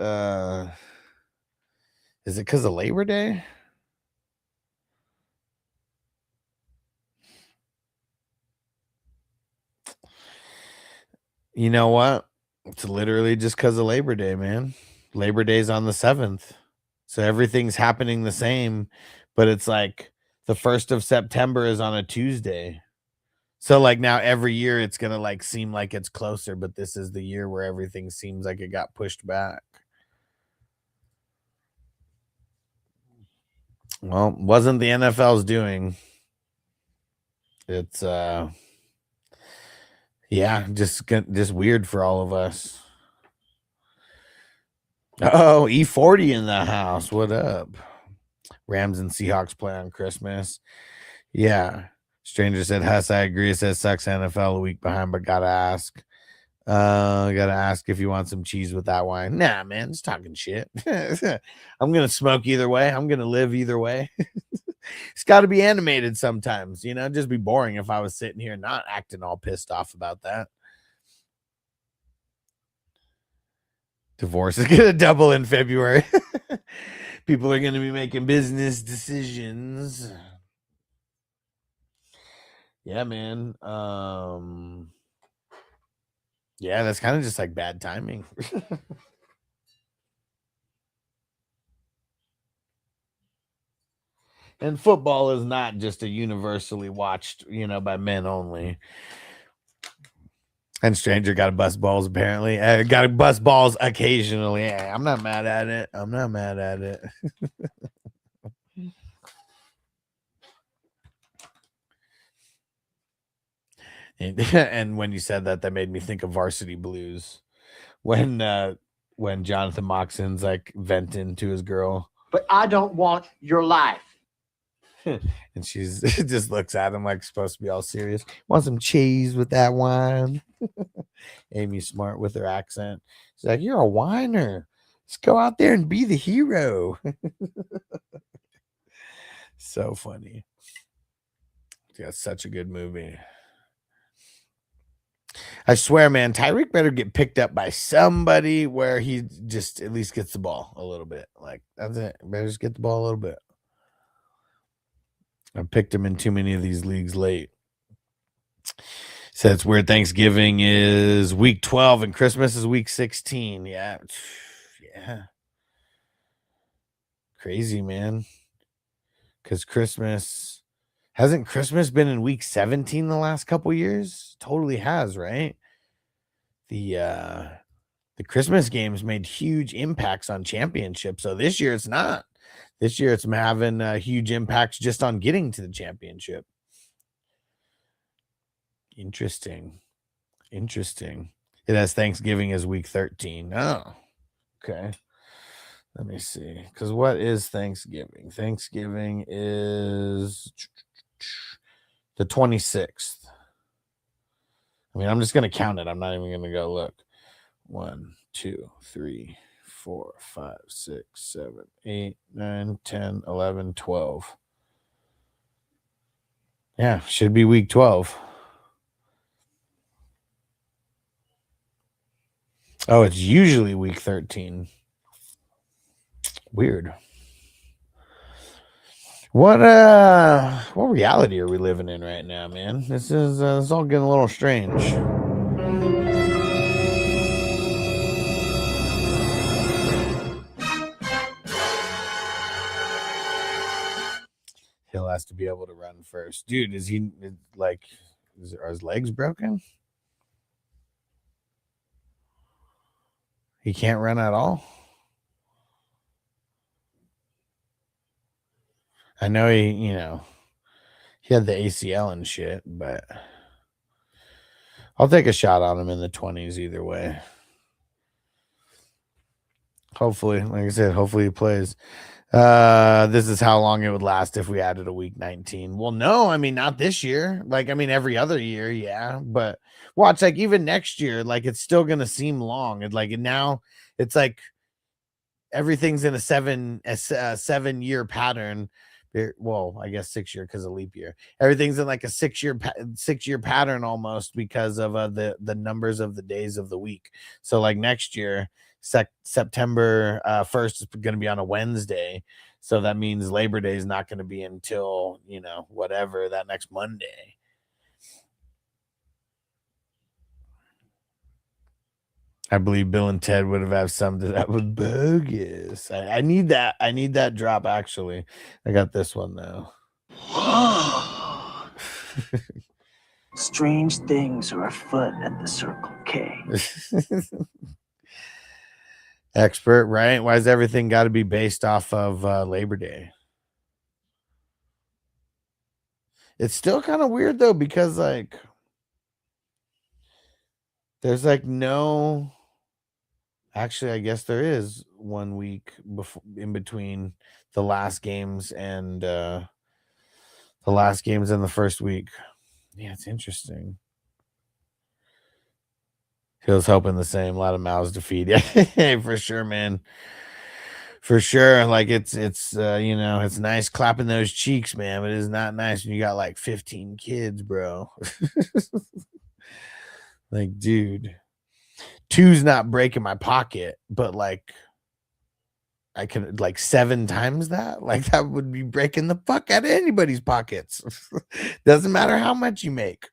because of Labor Day? You know what? It's literally just because of Labor Day, man. Labor Day's on the 7th. So everything's happening the same, but it's like the 1st of September is on a Tuesday. So like now every year it's going to like seem like it's closer, but this is the year where everything seems like it got pushed back. Well, wasn't the NFL's doing. It's yeah, just weird for all of us. Oh, E40 in the house. What up? Rams and Seahawks play on Christmas. Yeah. Stranger said, Huss, I agree. It says sucks NFL a week behind, but gotta ask. Gotta ask if you want some cheese with that wine. Nah, man, it's talking shit. I'm gonna smoke either way. I'm gonna live either way. It's got to be animated sometimes, just be boring if I was sitting here not acting all pissed off about that. Divorce is going to double in February. People are going to be making business decisions. Yeah, man. Yeah, that's kind of just like bad timing. And football is not just a universally watched, by men only. And Stranger got to bust balls, apparently. Got to bust balls occasionally. Yeah, I'm not mad at it. And when you said that made me think of Varsity Blues. When Jonathan Moxon's like venting to his girl. But I don't want your life. And she's just looks at him like supposed to be all serious. Want some cheese with that wine? Amy's smart with her accent. She's like, you're a whiner. Just go out there and be the hero. So funny. Yeah, such a good movie. I swear, man, Tyreek better get picked up by somebody where he just at least gets the ball a little bit. Like, that's it. Better just get the ball a little bit. I picked him in too many of these leagues late. So it's weird. Thanksgiving is week 12 and Christmas is week 16. Yeah. Yeah. Crazy, man. Because hasn't Christmas been in week 17 the last couple years? Totally has, right? The Christmas games made huge impacts on championships. So this year it's not. This year it's having huge impacts just on getting to the championship. Interesting. It has Thanksgiving as week 13. Oh, okay. Let me see. Because what is Thanksgiving? Thanksgiving is the 26th. I mean, I'm just going to count it. I'm not even going to go look. 1, 2, 3, 4, 5, 6, 7, 8, 9, 10, 11, 12. Yeah, should be week 12. Oh, it's usually week 13. Weird. What reality are we living in right now, man? This is it's all getting a little strange. Hill has to be able to run first. Dude, is he like are his legs broken? He can't run at all? I know he had the ACL and shit, but I'll take a shot on him in the 20s either way. Hopefully, like I said, hopefully he plays. This is how long it would last if we added a week 19. Well, no, I mean, not this year. Like, I mean, every other year, yeah. But watch, like, even next year, like, it's still gonna seem long. Now it's like everything's in a 7-year pattern. Well, I guess 6 year because of leap year. Everything's in like a 6-year pattern almost because of the numbers of the days of the week. So like next year, September 1st is going to be on a Wednesday. So that means Labor Day is not going to be until, whatever, that next Monday. I believe Bill and Ted would have something that was bogus. I need that. I need that drop, actually. I got this one, though. Strange things are afoot at the Circle K. Expert, right? Why does everything got to be based off of Labor Day? It's still kind of weird, though, because, like, there's, like, no... Actually, I guess there is 1 week in between the last games and the first week. Yeah, it's interesting. Hill's hoping the same. A lot of mouths to feed. Yeah, for sure, man. For sure. Like it's it's nice clapping those cheeks, man, but it's not nice when you got like 15 kids, bro. Like, dude, 2's not breaking my pocket, but like I could like 7 times that. Like that would be breaking the fuck out of anybody's pockets. Doesn't matter how much you make.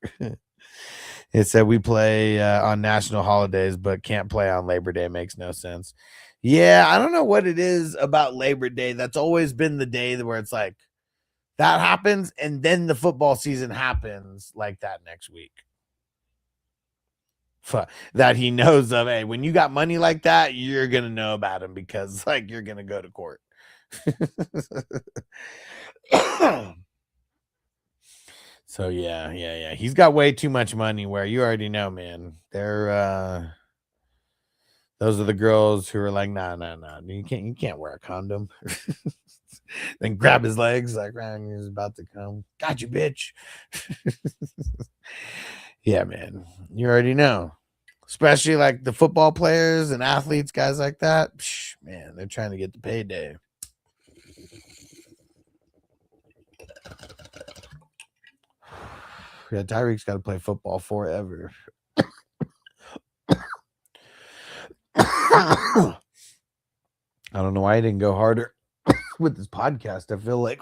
It said we play on national holidays, but can't play on Labor Day. Makes no sense. Yeah, I don't know what it is about Labor Day. That's always been the day where it's like that happens, and then the football season happens like that next week. That he knows of. Hey, when you got money like that, you're gonna know about him because like you're gonna go to court. So yeah. He's got way too much money where you already know, man. They're those are the girls who are like, nah. You can't wear a condom. Then grab his legs like, man, he's about to come. Got you, bitch. Yeah, man. You already know. especially like the football players and athletes, guys like that. Psh, man, they're trying to get the payday. Yeah, Tyreek's got to play football forever. I don't know why he didn't go harder with this podcast. I feel like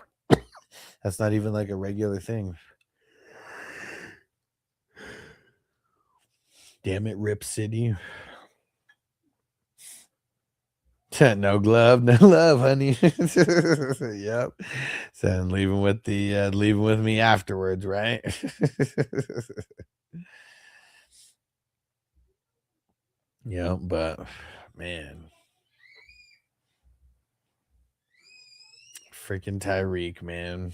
that's not even like a regular thing. Damn it, Rip City. No glove, no love, honey. Yep. So leaving with me afterwards, right? Yeah, but man. Freaking Tyreek, man.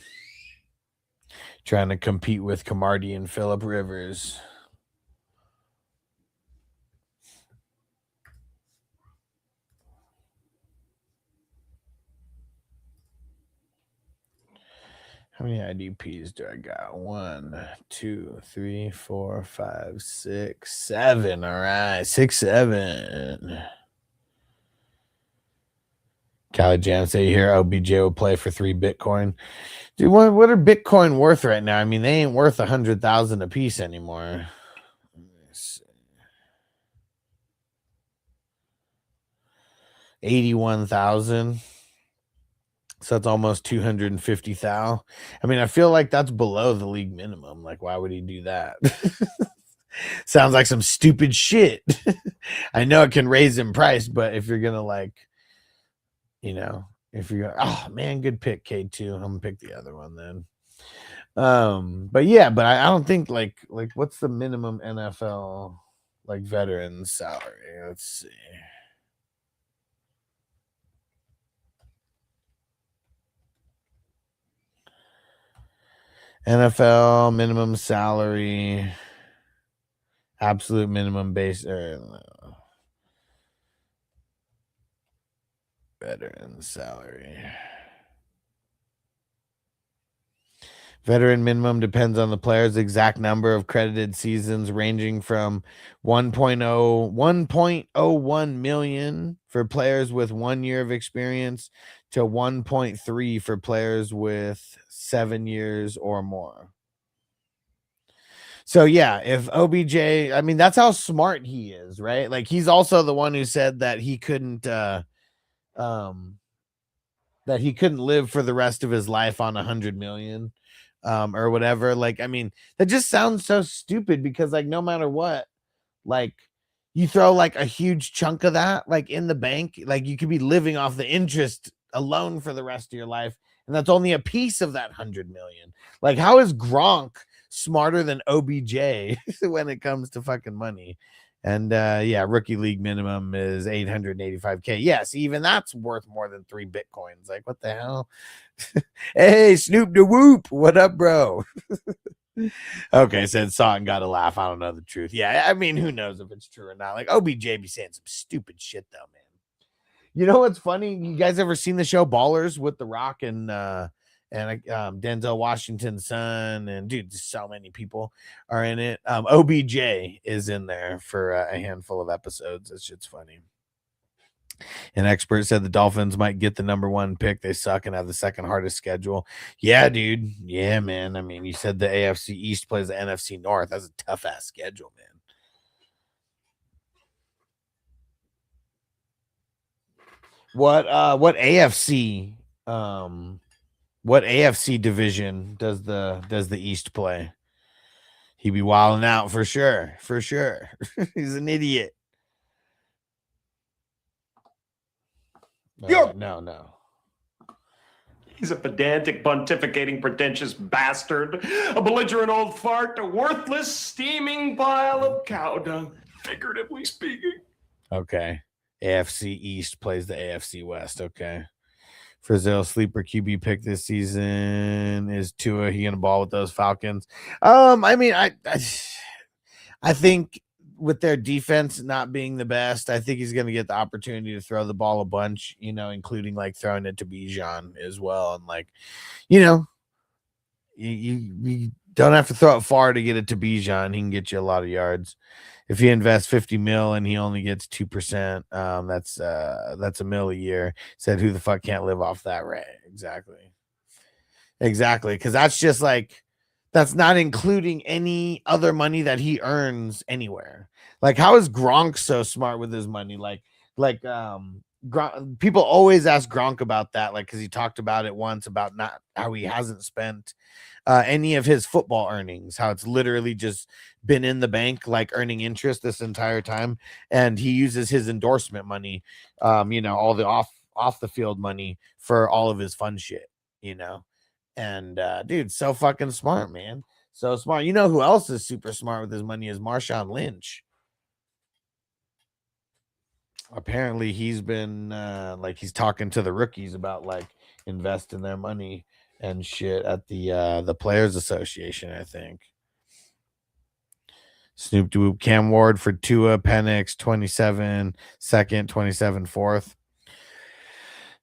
Trying to compete with Camardi and Phillip Rivers. How many IDPs do I got? 1, 2, 3, 4, 5, 6, 7. All right. 6, 7. Callie Jan say here OBJ will play for 3 Bitcoin. Dude, what are Bitcoin worth right now? I mean, they ain't worth 100,000 a piece anymore. 81,000. So that's almost 250,000. I mean, I feel like that's below the league minimum. Like, why would he do that? Sounds like some stupid shit. I know it can raise in price, but if you're gonna like, you know, if you're oh man, good pick, K2. I'm gonna pick the other one then. But yeah, but I don't think like what's the minimum NFL like veteran salary? Let's see. NFL minimum salary, absolute minimum base, veteran salary. Veteran minimum depends on the player's exact number of credited seasons, ranging from 1.01 million for players with 1 year of experience to 1.3 for players with 7 years or more. So yeah, if OBJ, I mean, that's how smart he is, right? Like he's also the one who said that he couldn't live for the rest of his life on 100 million. Or whatever. Like, I mean, that just sounds so stupid because like no matter what, like you throw like a huge chunk of that like in the bank, like you could be living off the interest alone for the rest of your life, and that's only a piece of that 100 million. Like, how is Gronk smarter than OBJ when it comes to fucking money? And yeah, rookie league minimum is 885K. Yes, even that's worth more than 3 Bitcoins. Like, what the hell? Hey, Snoop the Whoop. What up, bro? Okay, said saw and got a laugh. I don't know the truth. Yeah, I mean, who knows if it's true or not? Like, OBJ be saying some stupid shit, though, man. You know what's funny? You guys ever seen the show Ballers with The Rock and Denzel Washington's son? And dude, so many people are in it. OBJ is in there for a handful of episodes. That shit's funny. An expert said the Dolphins might get the number 1 pick. They suck and have the second hardest schedule. Yeah, dude. Yeah, man. I mean, you said the AFC East plays the NFC North. That's a tough ass schedule, man. What AFC division does the East play? He be wilding out for sure. For sure. He's an idiot. No. He's a pedantic, pontificating, pretentious bastard, a belligerent old fart, a worthless, steaming pile of cow dung, figuratively speaking. Okay. AFC East plays the AFC West. Okay. Frizzell sleeper QB pick this season is Tua. He gonna ball with those Falcons. I mean, I think with their defense not being the best, I think he's going to get the opportunity to throw the ball a bunch, you know, including like throwing it to Bijan as well. And like, you know, you Don't have to throw it far to get it to Bijan. He can get you a lot of yards. If he invests 50 mil and he only gets 2%, that's a mil a year. Said who the fuck can't live off that, right? Exactly. Because that's just like, that's not including any other money that he earns anywhere. Like, how is Gronk so smart with his money? People always ask Gronk about that, like, because he talked about it once about not how he hasn't spent any of his football earnings, how it's literally just been in the bank, like earning interest this entire time, and he uses his endorsement money, all the off the field money for all of his fun shit, and dude, so fucking smart, man, so smart. You know who else is super smart with his money is Marshawn Lynch. Apparently he's been he's talking to the rookies about like investing their money and shit at the Players Association, I think. Snoop Dogg, Cam Ward for Tua, Penix 27 second, 27 fourth.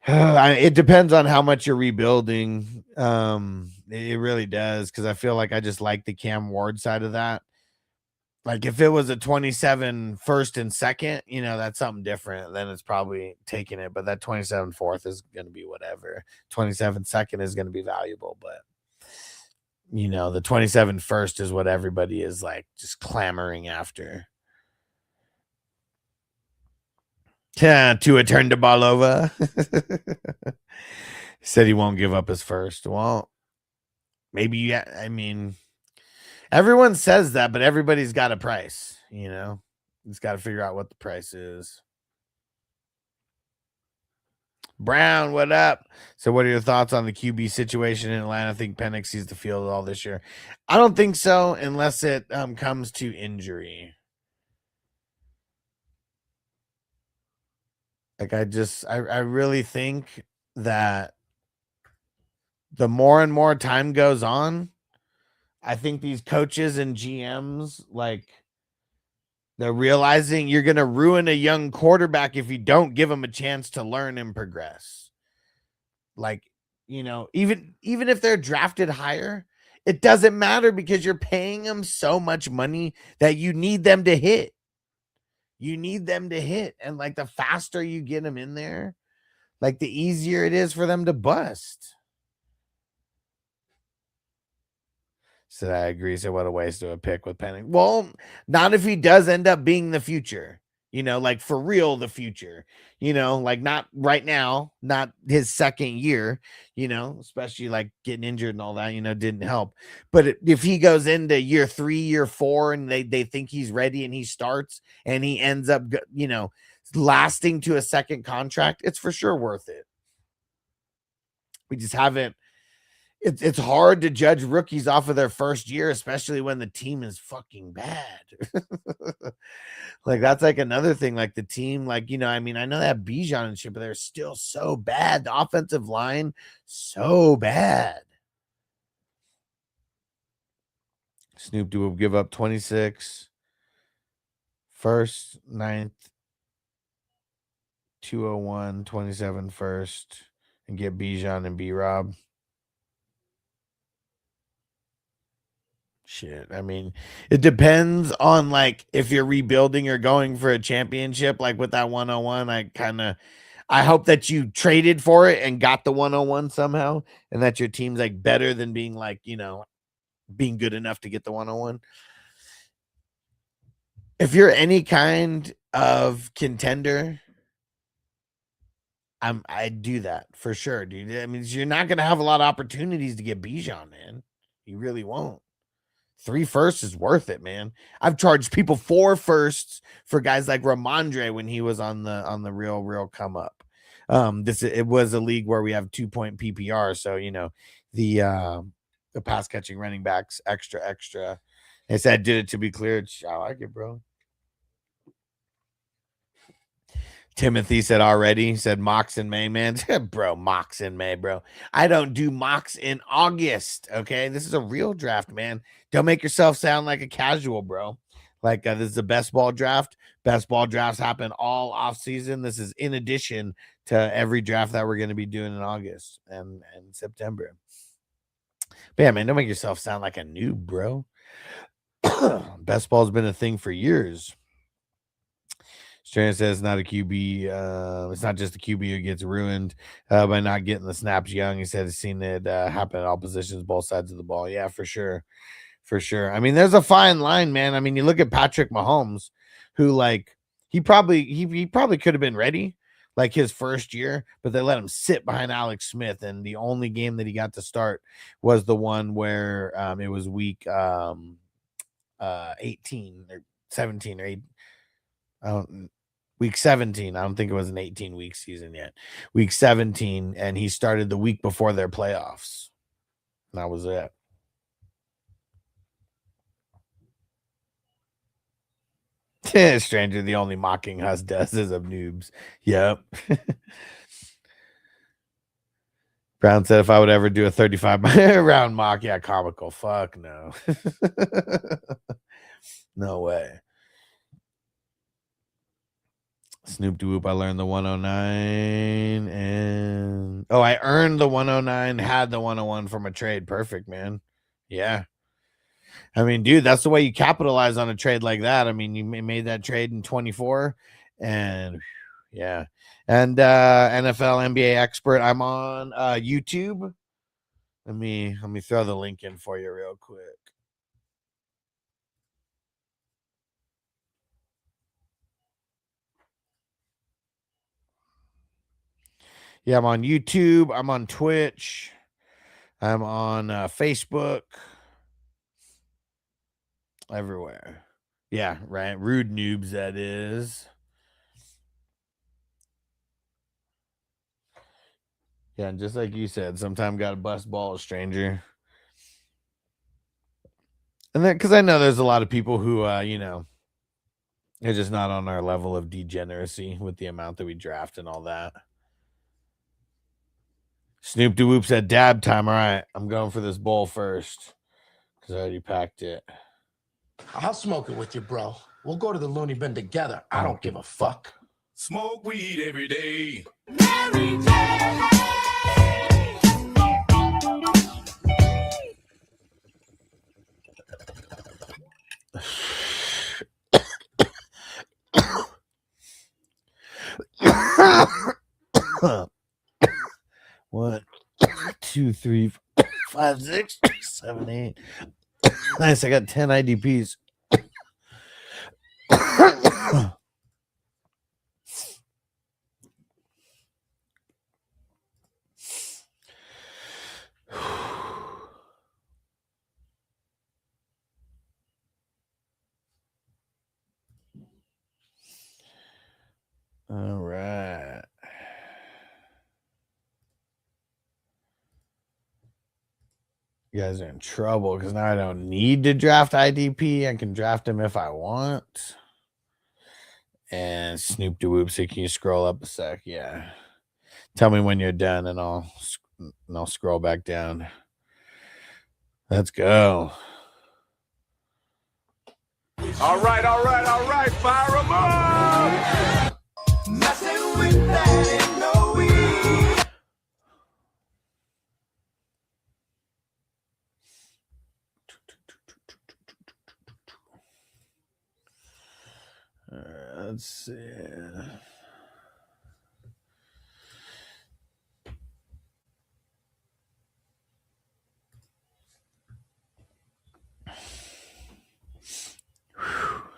It depends on how much you're rebuilding. It really does, because I feel like I just like the Cam Ward side of that. Like, if it was a 27 first and second, that's something different. Then it's probably taking it. But that 27 fourth is going to be whatever. 27 second is going to be valuable. But, the 27 first is what everybody is like just clamoring after. Yeah, Tua turned the ball over. He said he won't give up his first. Well, maybe, everyone says that, but everybody's got a price, It's got to figure out what the price is. Brown, what up? So what are your thoughts on the QB situation in Atlanta? I think Penix sees the field all this year. I don't think so, unless it comes to injury. Like, I really think that the more and more time goes on, I think these coaches and GMs, like, they're realizing you're going to ruin a young quarterback if you don't give him a chance to learn and progress. Like, even if they're drafted higher, it doesn't matter, because you're paying them so much money that you need them to hit. And like, the faster you get them in there, like, the easier it is for them to bust. So I agree. So what a waste of a pick with Penix. Well, not if he does end up being the future, like, for real, the future, like, not right now, not his second year, especially like getting injured and all that, didn't help. But if he goes into year 3, year 4, and they think he's ready and he starts and he ends up, lasting to a second contract, it's for sure worth it. We just haven't. It's hard to judge rookies off of their first year, especially when the team is fucking bad. Like, that's like another thing. Like, the team, like, I know that Bijan and shit, but they're still so bad. The offensive line, so bad. Snoop Dogg give up 26 first, 9th, 201, 27 first, and get Bijan and B-Rob. Shit, it depends on, like, if you're rebuilding or going for a championship. Like, with that 101, I hope that you traded for it and got the 101 somehow, and that your team's like better than being like, being good enough to get the 101. If you're any kind of contender, I'd do that for sure, dude. You're not gonna have a lot of opportunities to get Bijan, man. You really won't. 3 firsts is worth it, man. I've charged people 4 firsts for guys like Ramondre when he was on the real come up. It was a league where we have 2-point PPR, so the pass catching running backs extra. I said, did it to be clear. I like it, bro. Timothy said already. Said mocks in May, man. Bro, mocks in May, bro. I don't do mocks in August, okay? This is a real draft, man. Don't make yourself sound like a casual, bro. Like, this is a best ball draft. Best ball drafts happen all off season. This is in addition to every draft that we're going to be doing in August and September. But yeah, man, don't make yourself sound like a noob, bro. Best ball's been a thing for years. Strand says it's not a QB. It's not just the QB who gets ruined by not getting the snaps young. He said he's seen it happen at all positions, both sides of the ball. Yeah, for sure. For sure. I mean, there's a fine line, man. I mean, you look at Patrick Mahomes, who like he probably could have been ready like his first year, but they let him sit behind Alex Smith. And the only game that he got to start was the one where it was week 18 or 17 or 8. Week 17. I don't think it was an 18-week season yet. Week 17, and he started the week before their playoffs. And that was it. Stranger, the only mocking us does is of noobs. Yep. Brown said if I would ever do a 35 round mock, yeah, comical. Fuck no. No way. Snoop Doo-Whoop, I learned the 109 and I earned the 109, had the 101 from a trade. Perfect, man. Yeah. I mean, dude, that's the way you capitalize on a trade like that. I mean, you made that trade in 24 and yeah. And NFL NBA expert, I'm on YouTube. Let me throw the link in for you real quick. Yeah, I'm on YouTube. I'm on Twitch. I'm on Facebook. Everywhere. Yeah, right. Rude noobs, that is. Yeah, and just like you said, sometime got to bust balls, stranger. And then, because I know there's a lot of people who, they're just not on our level of degeneracy with the amount that we draft and all that. Snoop Doo-Whoop said dab time. All right, I'm going for this bowl first because I already packed it. I'll smoke it with you, bro. We'll go to the loony bin together. I don't give a fuck. Smoke weed every day. Mary Jane. One, 2, 3, 5, 6, 7, 8. Nice, I got 10 IDPs. All right. You guys are in trouble because now I don't need to draft IDP. I can draft him if I want. And Snoop Doo-Whoop, so can you scroll up a sec? Yeah. Tell me when you're done and I'll scroll back down. Let's go. All right. Fire 'em up. Messing with that ain't no weed. Let's see.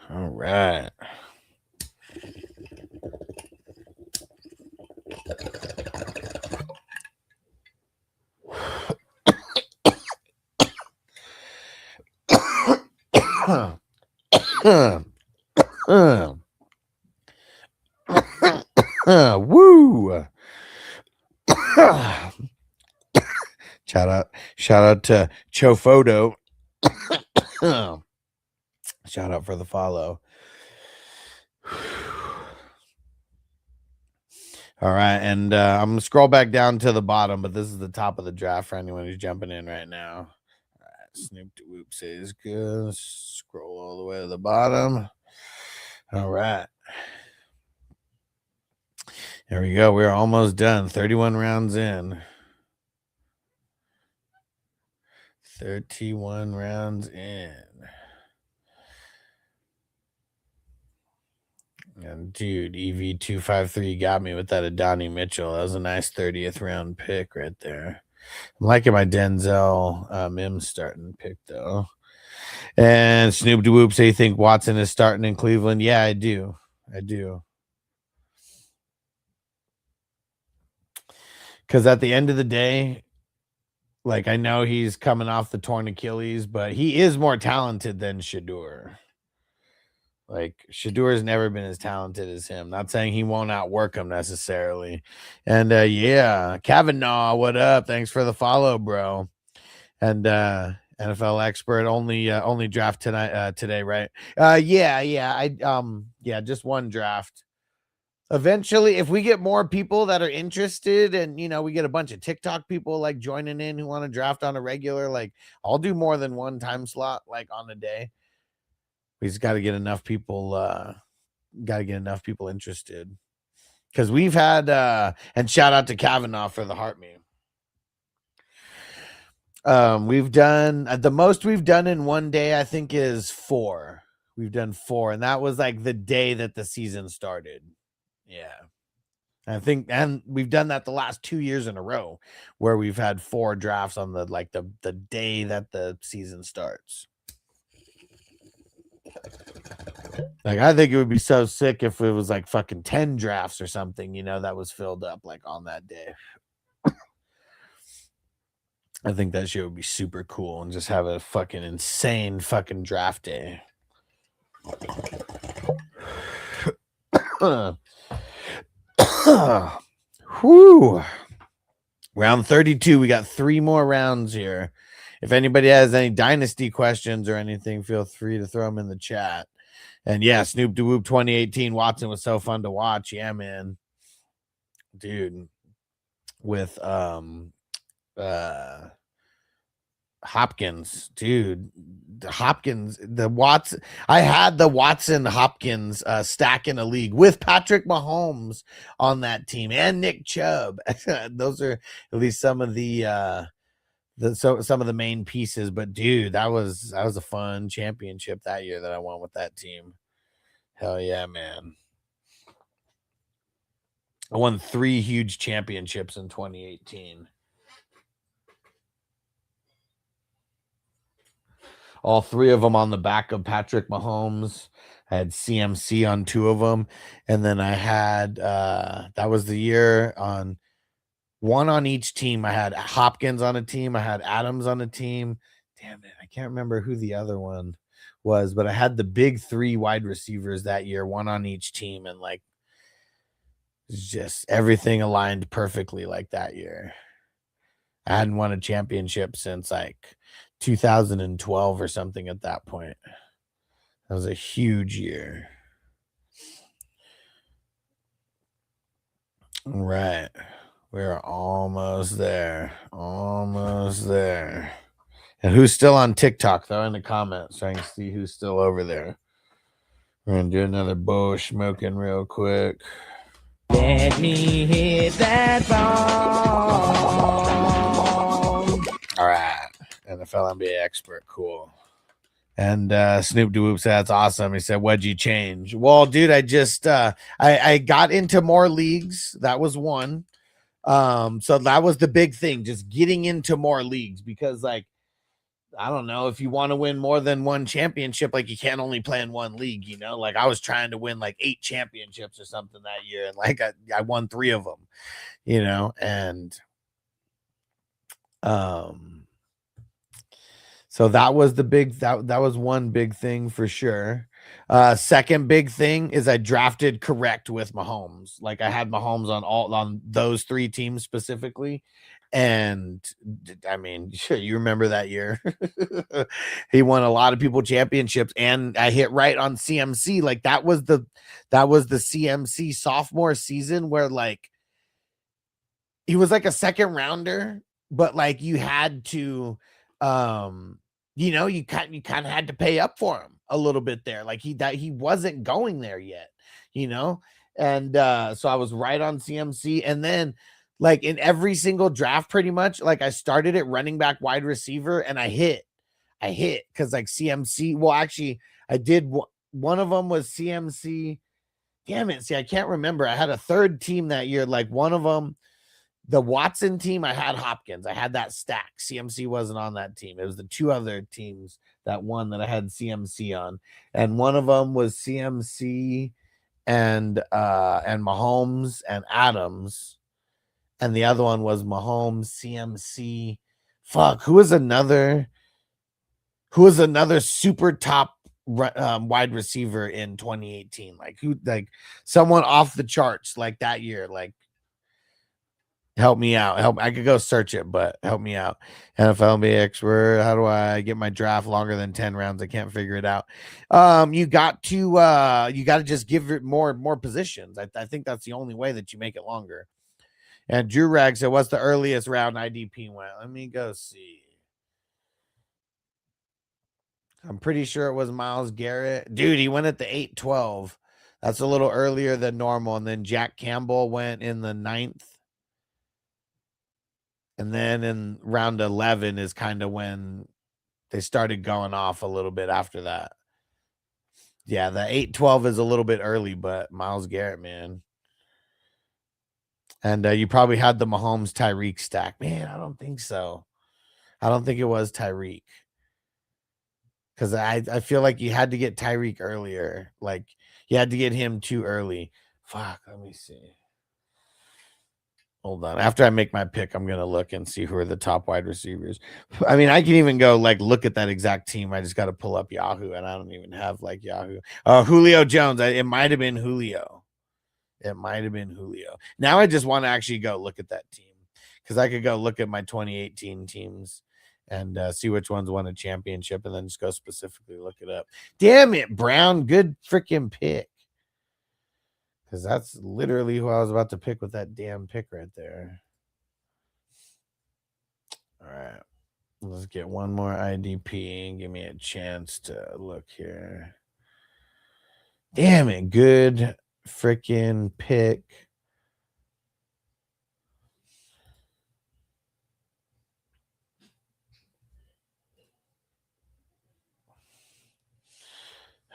All right. Woo! Shout out to Chofoto. Shout out for the follow. All right, and I'm gonna scroll back down to the bottom, but this is the top of the draft for anyone who's jumping in right now. All right, Snoop Doo-Whoop says good. Scroll all the way to the bottom. All right. There we go. We're almost done. 31 rounds in. 31 rounds in. And dude, EV253 got me with that Adonai Mitchell. That was a nice 30th round pick right there. I'm liking my Denzel Mims starting pick though. And Snoop DeWhoop say you think Watson is starting in Cleveland? Yeah, I do. Because at the end of the day, like, I know he's coming off the torn Achilles, but he is more talented than Shedeur. Like, Shedeur has never been as talented as him. Not saying he won't outwork him necessarily. And yeah, Kavanaugh, what up? Thanks for the follow, bro. And NFL expert only draft tonight today, right? Yeah, just one draft. Eventually, if we get more people that are interested and, you know, we get a bunch of TikTok people like joining in who want to draft on a regular, like, I'll do more than one time slot, like, on a day. We just got to get enough people, interested. Because we've had, and shout out to Kavanaugh for the heart meme. We've done, the most we've done in one day, I think, is 4. We've done 4, and that was like the day that the season started. Yeah. I think, and we've done that the last 2 years in a row where we've had 4 drafts on the day that the season starts. Like, I think it would be so sick if it was like fucking 10 drafts or something, you know, that was filled up like on that day. I think that shit would be super cool and just have a fucking insane fucking draft day. Whew. Round 32. We got 3 more rounds here. If anybody has any dynasty questions or anything, feel free to throw them in the chat. And yeah, Snoop DeWhoop 2018 Watson was so fun to watch. Yeah, man. Dude. With Hopkins, dude. Hopkins, I had the Watson Hopkins stack in a league with Patrick Mahomes on that team and Nick Chubb. Those are at least some of the some of the main pieces. But dude, that was a fun championship that year that I won with that team. Hell yeah, man. I won 3 huge championships in 2018. All 3 of them on the back of Patrick Mahomes. I had CMC on 2 of them. And then I had, that was the year on 1 on each team. I had Hopkins on a team. I had Adams on a team. Damn it. I can't remember who the other one was, but I had the big 3 wide receivers that year, 1 on each team. And like, just everything aligned perfectly like that year. I hadn't won a championship since like 2012 or something at that point. That was a huge year. All right. We're almost there. Almost there. And who's still on TikTok? Throw in the comments so I can see who's still over there. We're going to do another bowl smoking real quick. Let me hit that ball. All right. NFL NBA expert. Cool. And Snoop DeWhoop said, that's awesome. He said, what'd you change? Well, dude, I just I got into more leagues. That was one. So that was the big thing, just getting into more leagues, because like, I don't know, if you want to win more than one championship, like you can't only play in one league, you know, like I was trying to win like 8 championships or something that year. And like, I won 3 of them, you know, and, so that was the big, that was one big thing for sure. Second big thing is I drafted correct with Mahomes. Like I had Mahomes on those 3 teams specifically. And I mean, you remember that year. He won a lot of people championships, and I hit right on CMC. Like that was the CMC sophomore season where like he was like a second rounder, but like you had to you know, you kind of had to pay up for him a little bit there. Like he wasn't going there yet, you know? And so I was right on CMC. And then like in every single draft, pretty much. Like I started at running back, wide receiver, and I hit because like CMC. Well, actually, I did. One of them was CMC. Damn it! See, I can't remember. I had a third team that year. Like one of them, the Watson team, I had Hopkins. I had that stack. CMC wasn't on that team. It was the two other teams that won that I had CMC on, and one of them was CMC and Mahomes and Adams, and the other one was Mahomes, CMC. Fuck, who was another super top wide receiver in 2018? Like who? Like someone off the charts like that year. Like help me out. I could go search it, but help me out. NFL expert. How do I get my draft longer than 10 rounds? I can't figure it out. You got to just give it more positions. I think that's the only way that you make it longer. And Drew Rag said, what's the earliest round IDP went? Let me go see. I'm pretty sure it was Myles Garrett. Dude, he went at the 8-12. That's a little earlier than normal. And then Jack Campbell went in the 9th. And then in round 11 is kind of when they started going off a little bit after that. Yeah, the 8-12 is a little bit early, but Myles Garrett, man. And you probably had the Mahomes Tyreek stack. Man, I don't think so. I don't think it was Tyreek. Because I feel like you had to get Tyreek earlier. Like, you had to get him too early. Fuck, let me see. Hold on. After I make my pick, I'm going to look and see who are the top wide receivers. I mean, I can even go, like, look at that exact team. I just got to pull up Yahoo, and I don't even have, like, Yahoo. Julio Jones. It might have been Julio. Now I just want to actually go look at that team. Because I could go look at my 2018 teams and see which ones won a championship and then just go specifically look it up. Damn it, Brown. Good freaking pick. Because that's literally who I was about to pick with that damn pick right there. All right. Let's get one more IDP and give me a chance to look here. Damn it. Good freaking pick.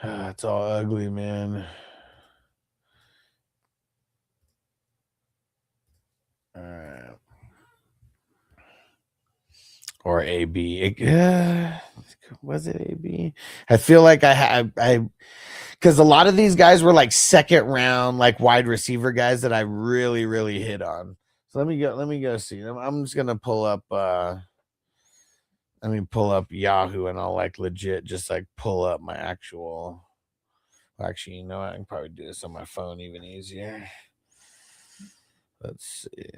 It's all ugly, man. All right. Or AB. Was it AB? I feel like I because a lot of these guys were like second round, like wide receiver guys that I really, really hit on. So let me go see. I'm just gonna pull up pull up Yahoo and I'll like legit just like pull up my actual. Actually, you know what? I can probably do this on my phone even easier. Let's see.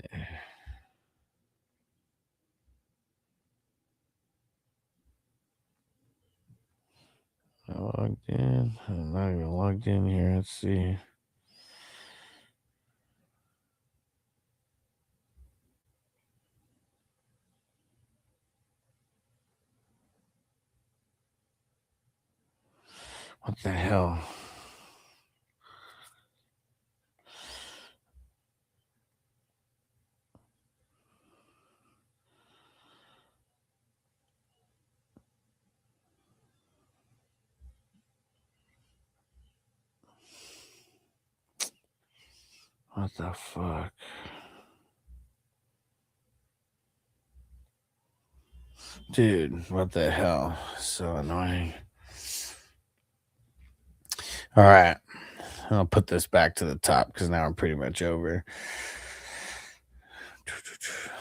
I logged in. I'm not even logged in here. Let's see. What the hell? What the fuck? Dude, what the hell? So annoying. All right. I'll put this back to the top because now I'm pretty much over.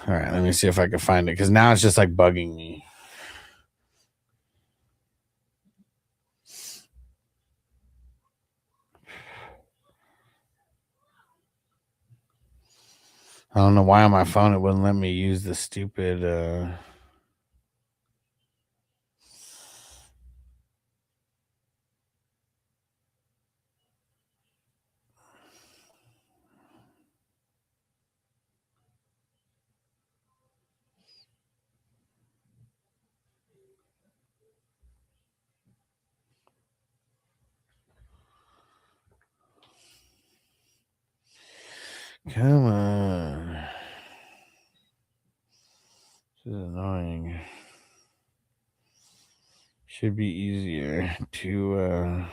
All right, let me see if I can find it because now it's just like bugging me. I don't know why on my phone it wouldn't let me use the stupid come on. annoying. Should be easier to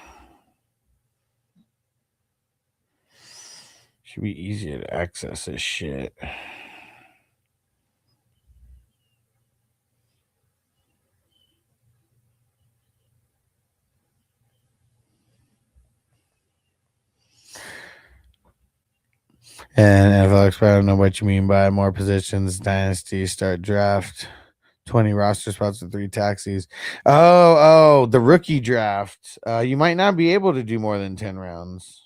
access this shit. And NFL Expert, I don't know what you mean by more positions, dynasty, start draft, 20 roster spots with 3 taxis. Oh, the rookie draft. You might not be able to do more than 10 rounds.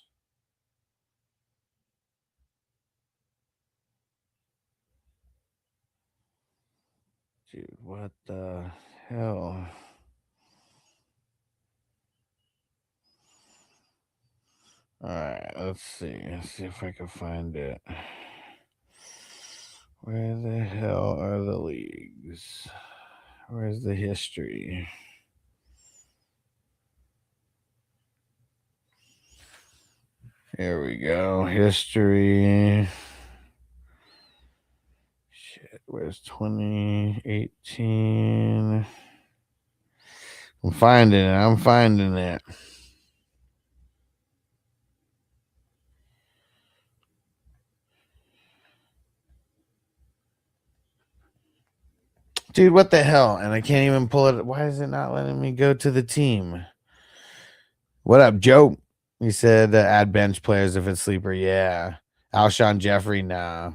Dude, what the hell? All right, let's see. Let's see if I can find it. Where the hell are the leagues? Where's the history? Here we go. History. Shit, where's 2018? I'm finding it. Dude, what the hell? And I can't even pull it. Why is it not letting me go to the team? What up, Joe? He said add bench players if it's sleeper. Yeah. Alshon Jeffrey, nah.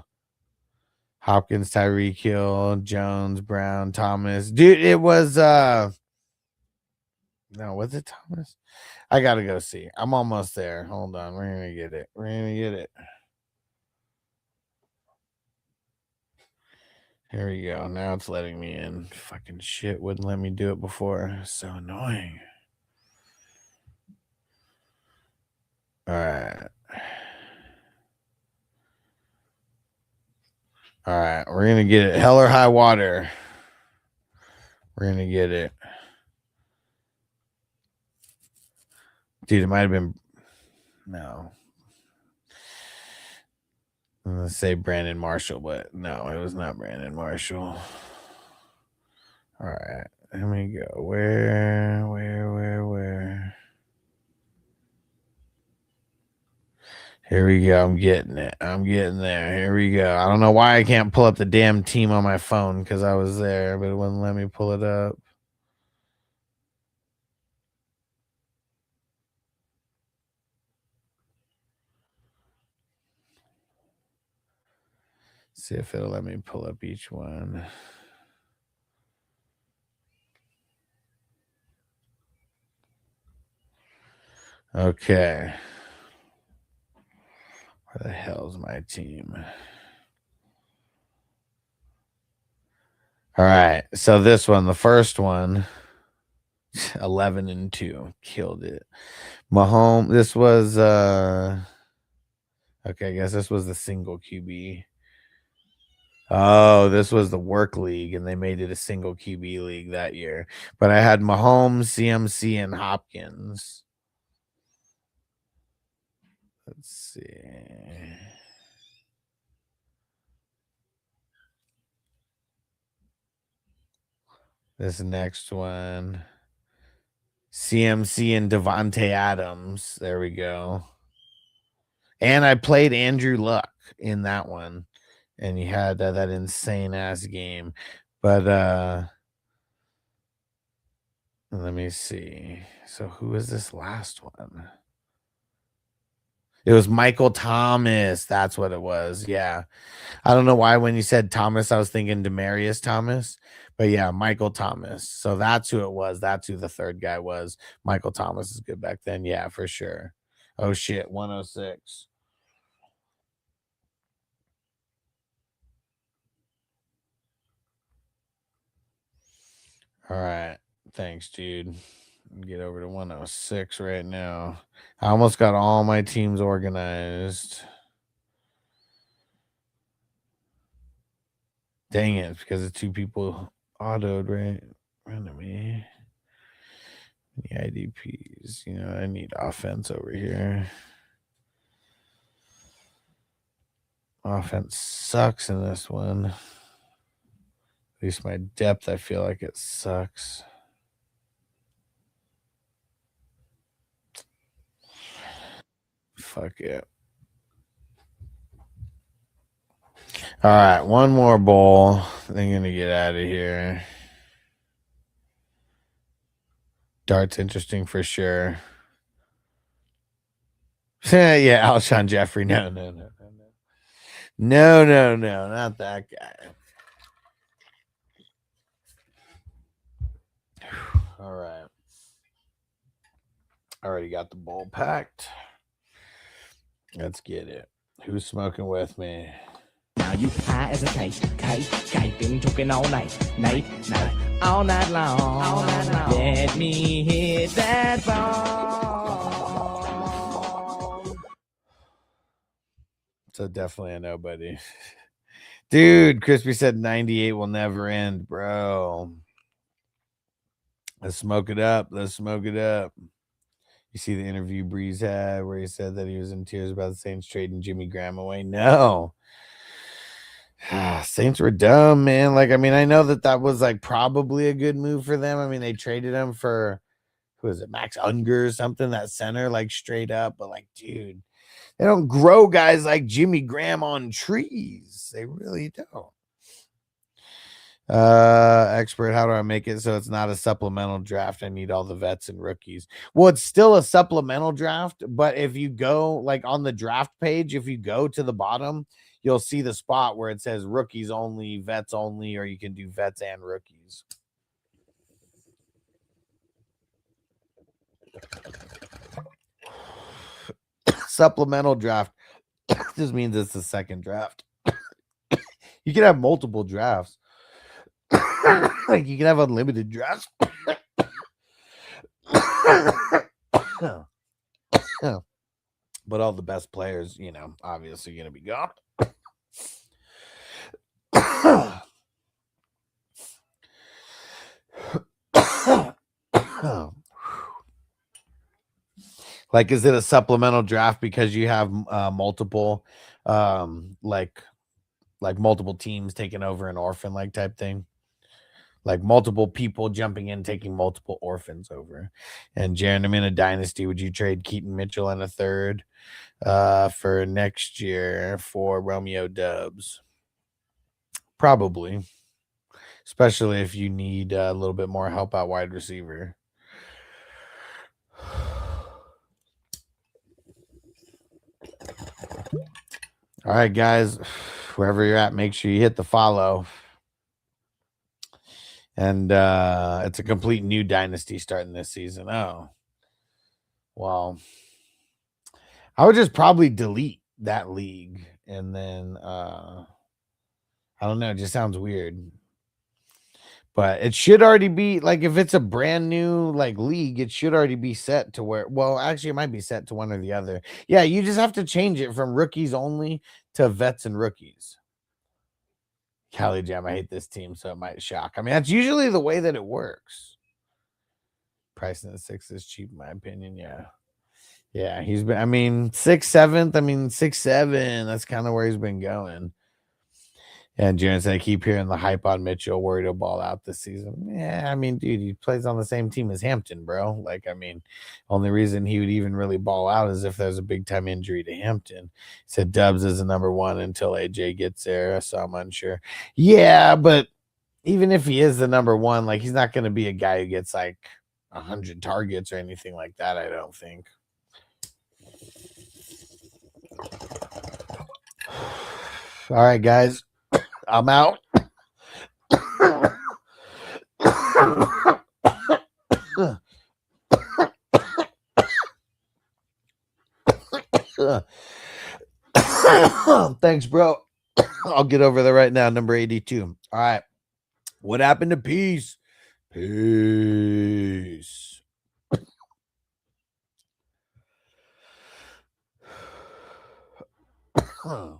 Hopkins, Tyreek Hill, Jones, Brown, Thomas. Dude, it was no, was it Thomas? I gotta go see. I'm almost there. Hold on. We're gonna get it. Here we go. Now it's letting me in. Fucking shit wouldn't let me do it before. So annoying. All right. We're going to get it. Hell or high water. We're going to get it. Dude, it might have been. No. I'm going to say Brandon Marshall, but no, it was not Brandon Marshall. All right. Let me go. Where? Here we go. I'm getting it. I'm getting there. Here we go. I don't know why I can't pull up the damn team on my phone because I was there, but it wouldn't let me pull it up. See if it'll let me pull up each one. Okay. Where the hell's my team? All right. So this one, the first one, 11-2. Killed it. Mahomes, this was okay, I guess this was the single QB. Oh, this was the work league, and they made it a single QB league that year. But I had Mahomes, CMC, and Hopkins. Let's see. This next one. CMC and Devontae Adams. There we go. And I played Andrew Luck in that one. And he had that insane ass game. But let me see. So who is this last one? It was Michael Thomas. That's what it was. Yeah. I don't know why when you said Thomas, I was thinking Demaryius Thomas. But yeah, Michael Thomas. So that's who it was. That's who the third guy was. Michael Thomas is good back then. Yeah, for sure. Oh, shit. 106. All right. Thanks, dude. Get over to 106 right now. I almost got all my teams organized. Dang it, because the 2 people autoed right in front of me. The IDPs. You know, I need offense over here. Offense sucks in this one. least my depth, I feel like it sucks. Fuck it. All right, one more bowl. Then gonna get out of here. Dart's interesting for sure. Yeah, Alshon Jeffrey. No, not that guy. All right. Already got the bowl packed. Let's get it. Who's smoking with me? Now you high as a kite, been talking all night, all night long. Let me hit that ball. So definitely a nobody. Dude, Crispy said 98 will never end, bro. Let's smoke it up. You see the interview Breeze had where he said that he was in tears about the Saints trading Jimmy Graham away? No. Saints were dumb, man. Like, I mean, I know that was like probably a good move for them. I mean, they traded him for, who is it, Max Unger or something, that center, like straight up. But like, dude, they don't grow guys like Jimmy Graham on trees. They really don't. Expert, how do I make it so it's not a supplemental draft? I need all the vets and rookies. Well, it's still a supplemental draft, but if you go like on the draft page, if you go to the bottom, you'll see the spot where it says rookies only, vets only, or you can do vets and rookies. Supplemental draft just means it's the second draft. You can have multiple drafts. Like you can have unlimited drafts. But all the best players, you know, obviously going to be gone. Like, is it a supplemental draft because you have multiple, like multiple teams taking over an orphan like type thing? Like multiple people jumping in, taking multiple orphans over. And Jaron, I'm in a dynasty. Would you trade Keaton Mitchell and a third for next year for Romeo Dubs? Probably. Especially if you need a little bit more help out wide receiver. All right, guys. Wherever you're at, make sure you hit the follow. And it's a complete new dynasty starting this season. Oh, well, I would just probably delete that league. And then, I don't know. It just sounds weird. But it should already be, like, if it's a brand new, like, league, it should already be set to where, well, actually, it might be set to one or the other. Yeah, you just have to change it from rookies only to vets and rookies. Cali Jam, I hate this team, so it might shock. I mean, that's usually the way that it works. Pricing at 6 is cheap, in my opinion. Yeah, he's been, I mean, 6th, 7th. I mean, 6, 7. That's kind of where he's been going. And Jaron said, I keep hearing the hype on Mitchell, worried he'll ball out this season. Yeah, I mean, dude, he plays on the same team as Hampton, bro. Like, I mean, only reason he would even really ball out is if there's a big-time injury to Hampton. He said Dubs is the number one until AJ gets there, so I'm unsure. Yeah, but even if he is the number one, like, he's not going to be a guy who gets, like, 100 targets or anything like that, I don't think. All right, guys. I'm out. Thanks, bro. I'll get over there right now. Number 82. All right. What happened to peace? Peace. Huh.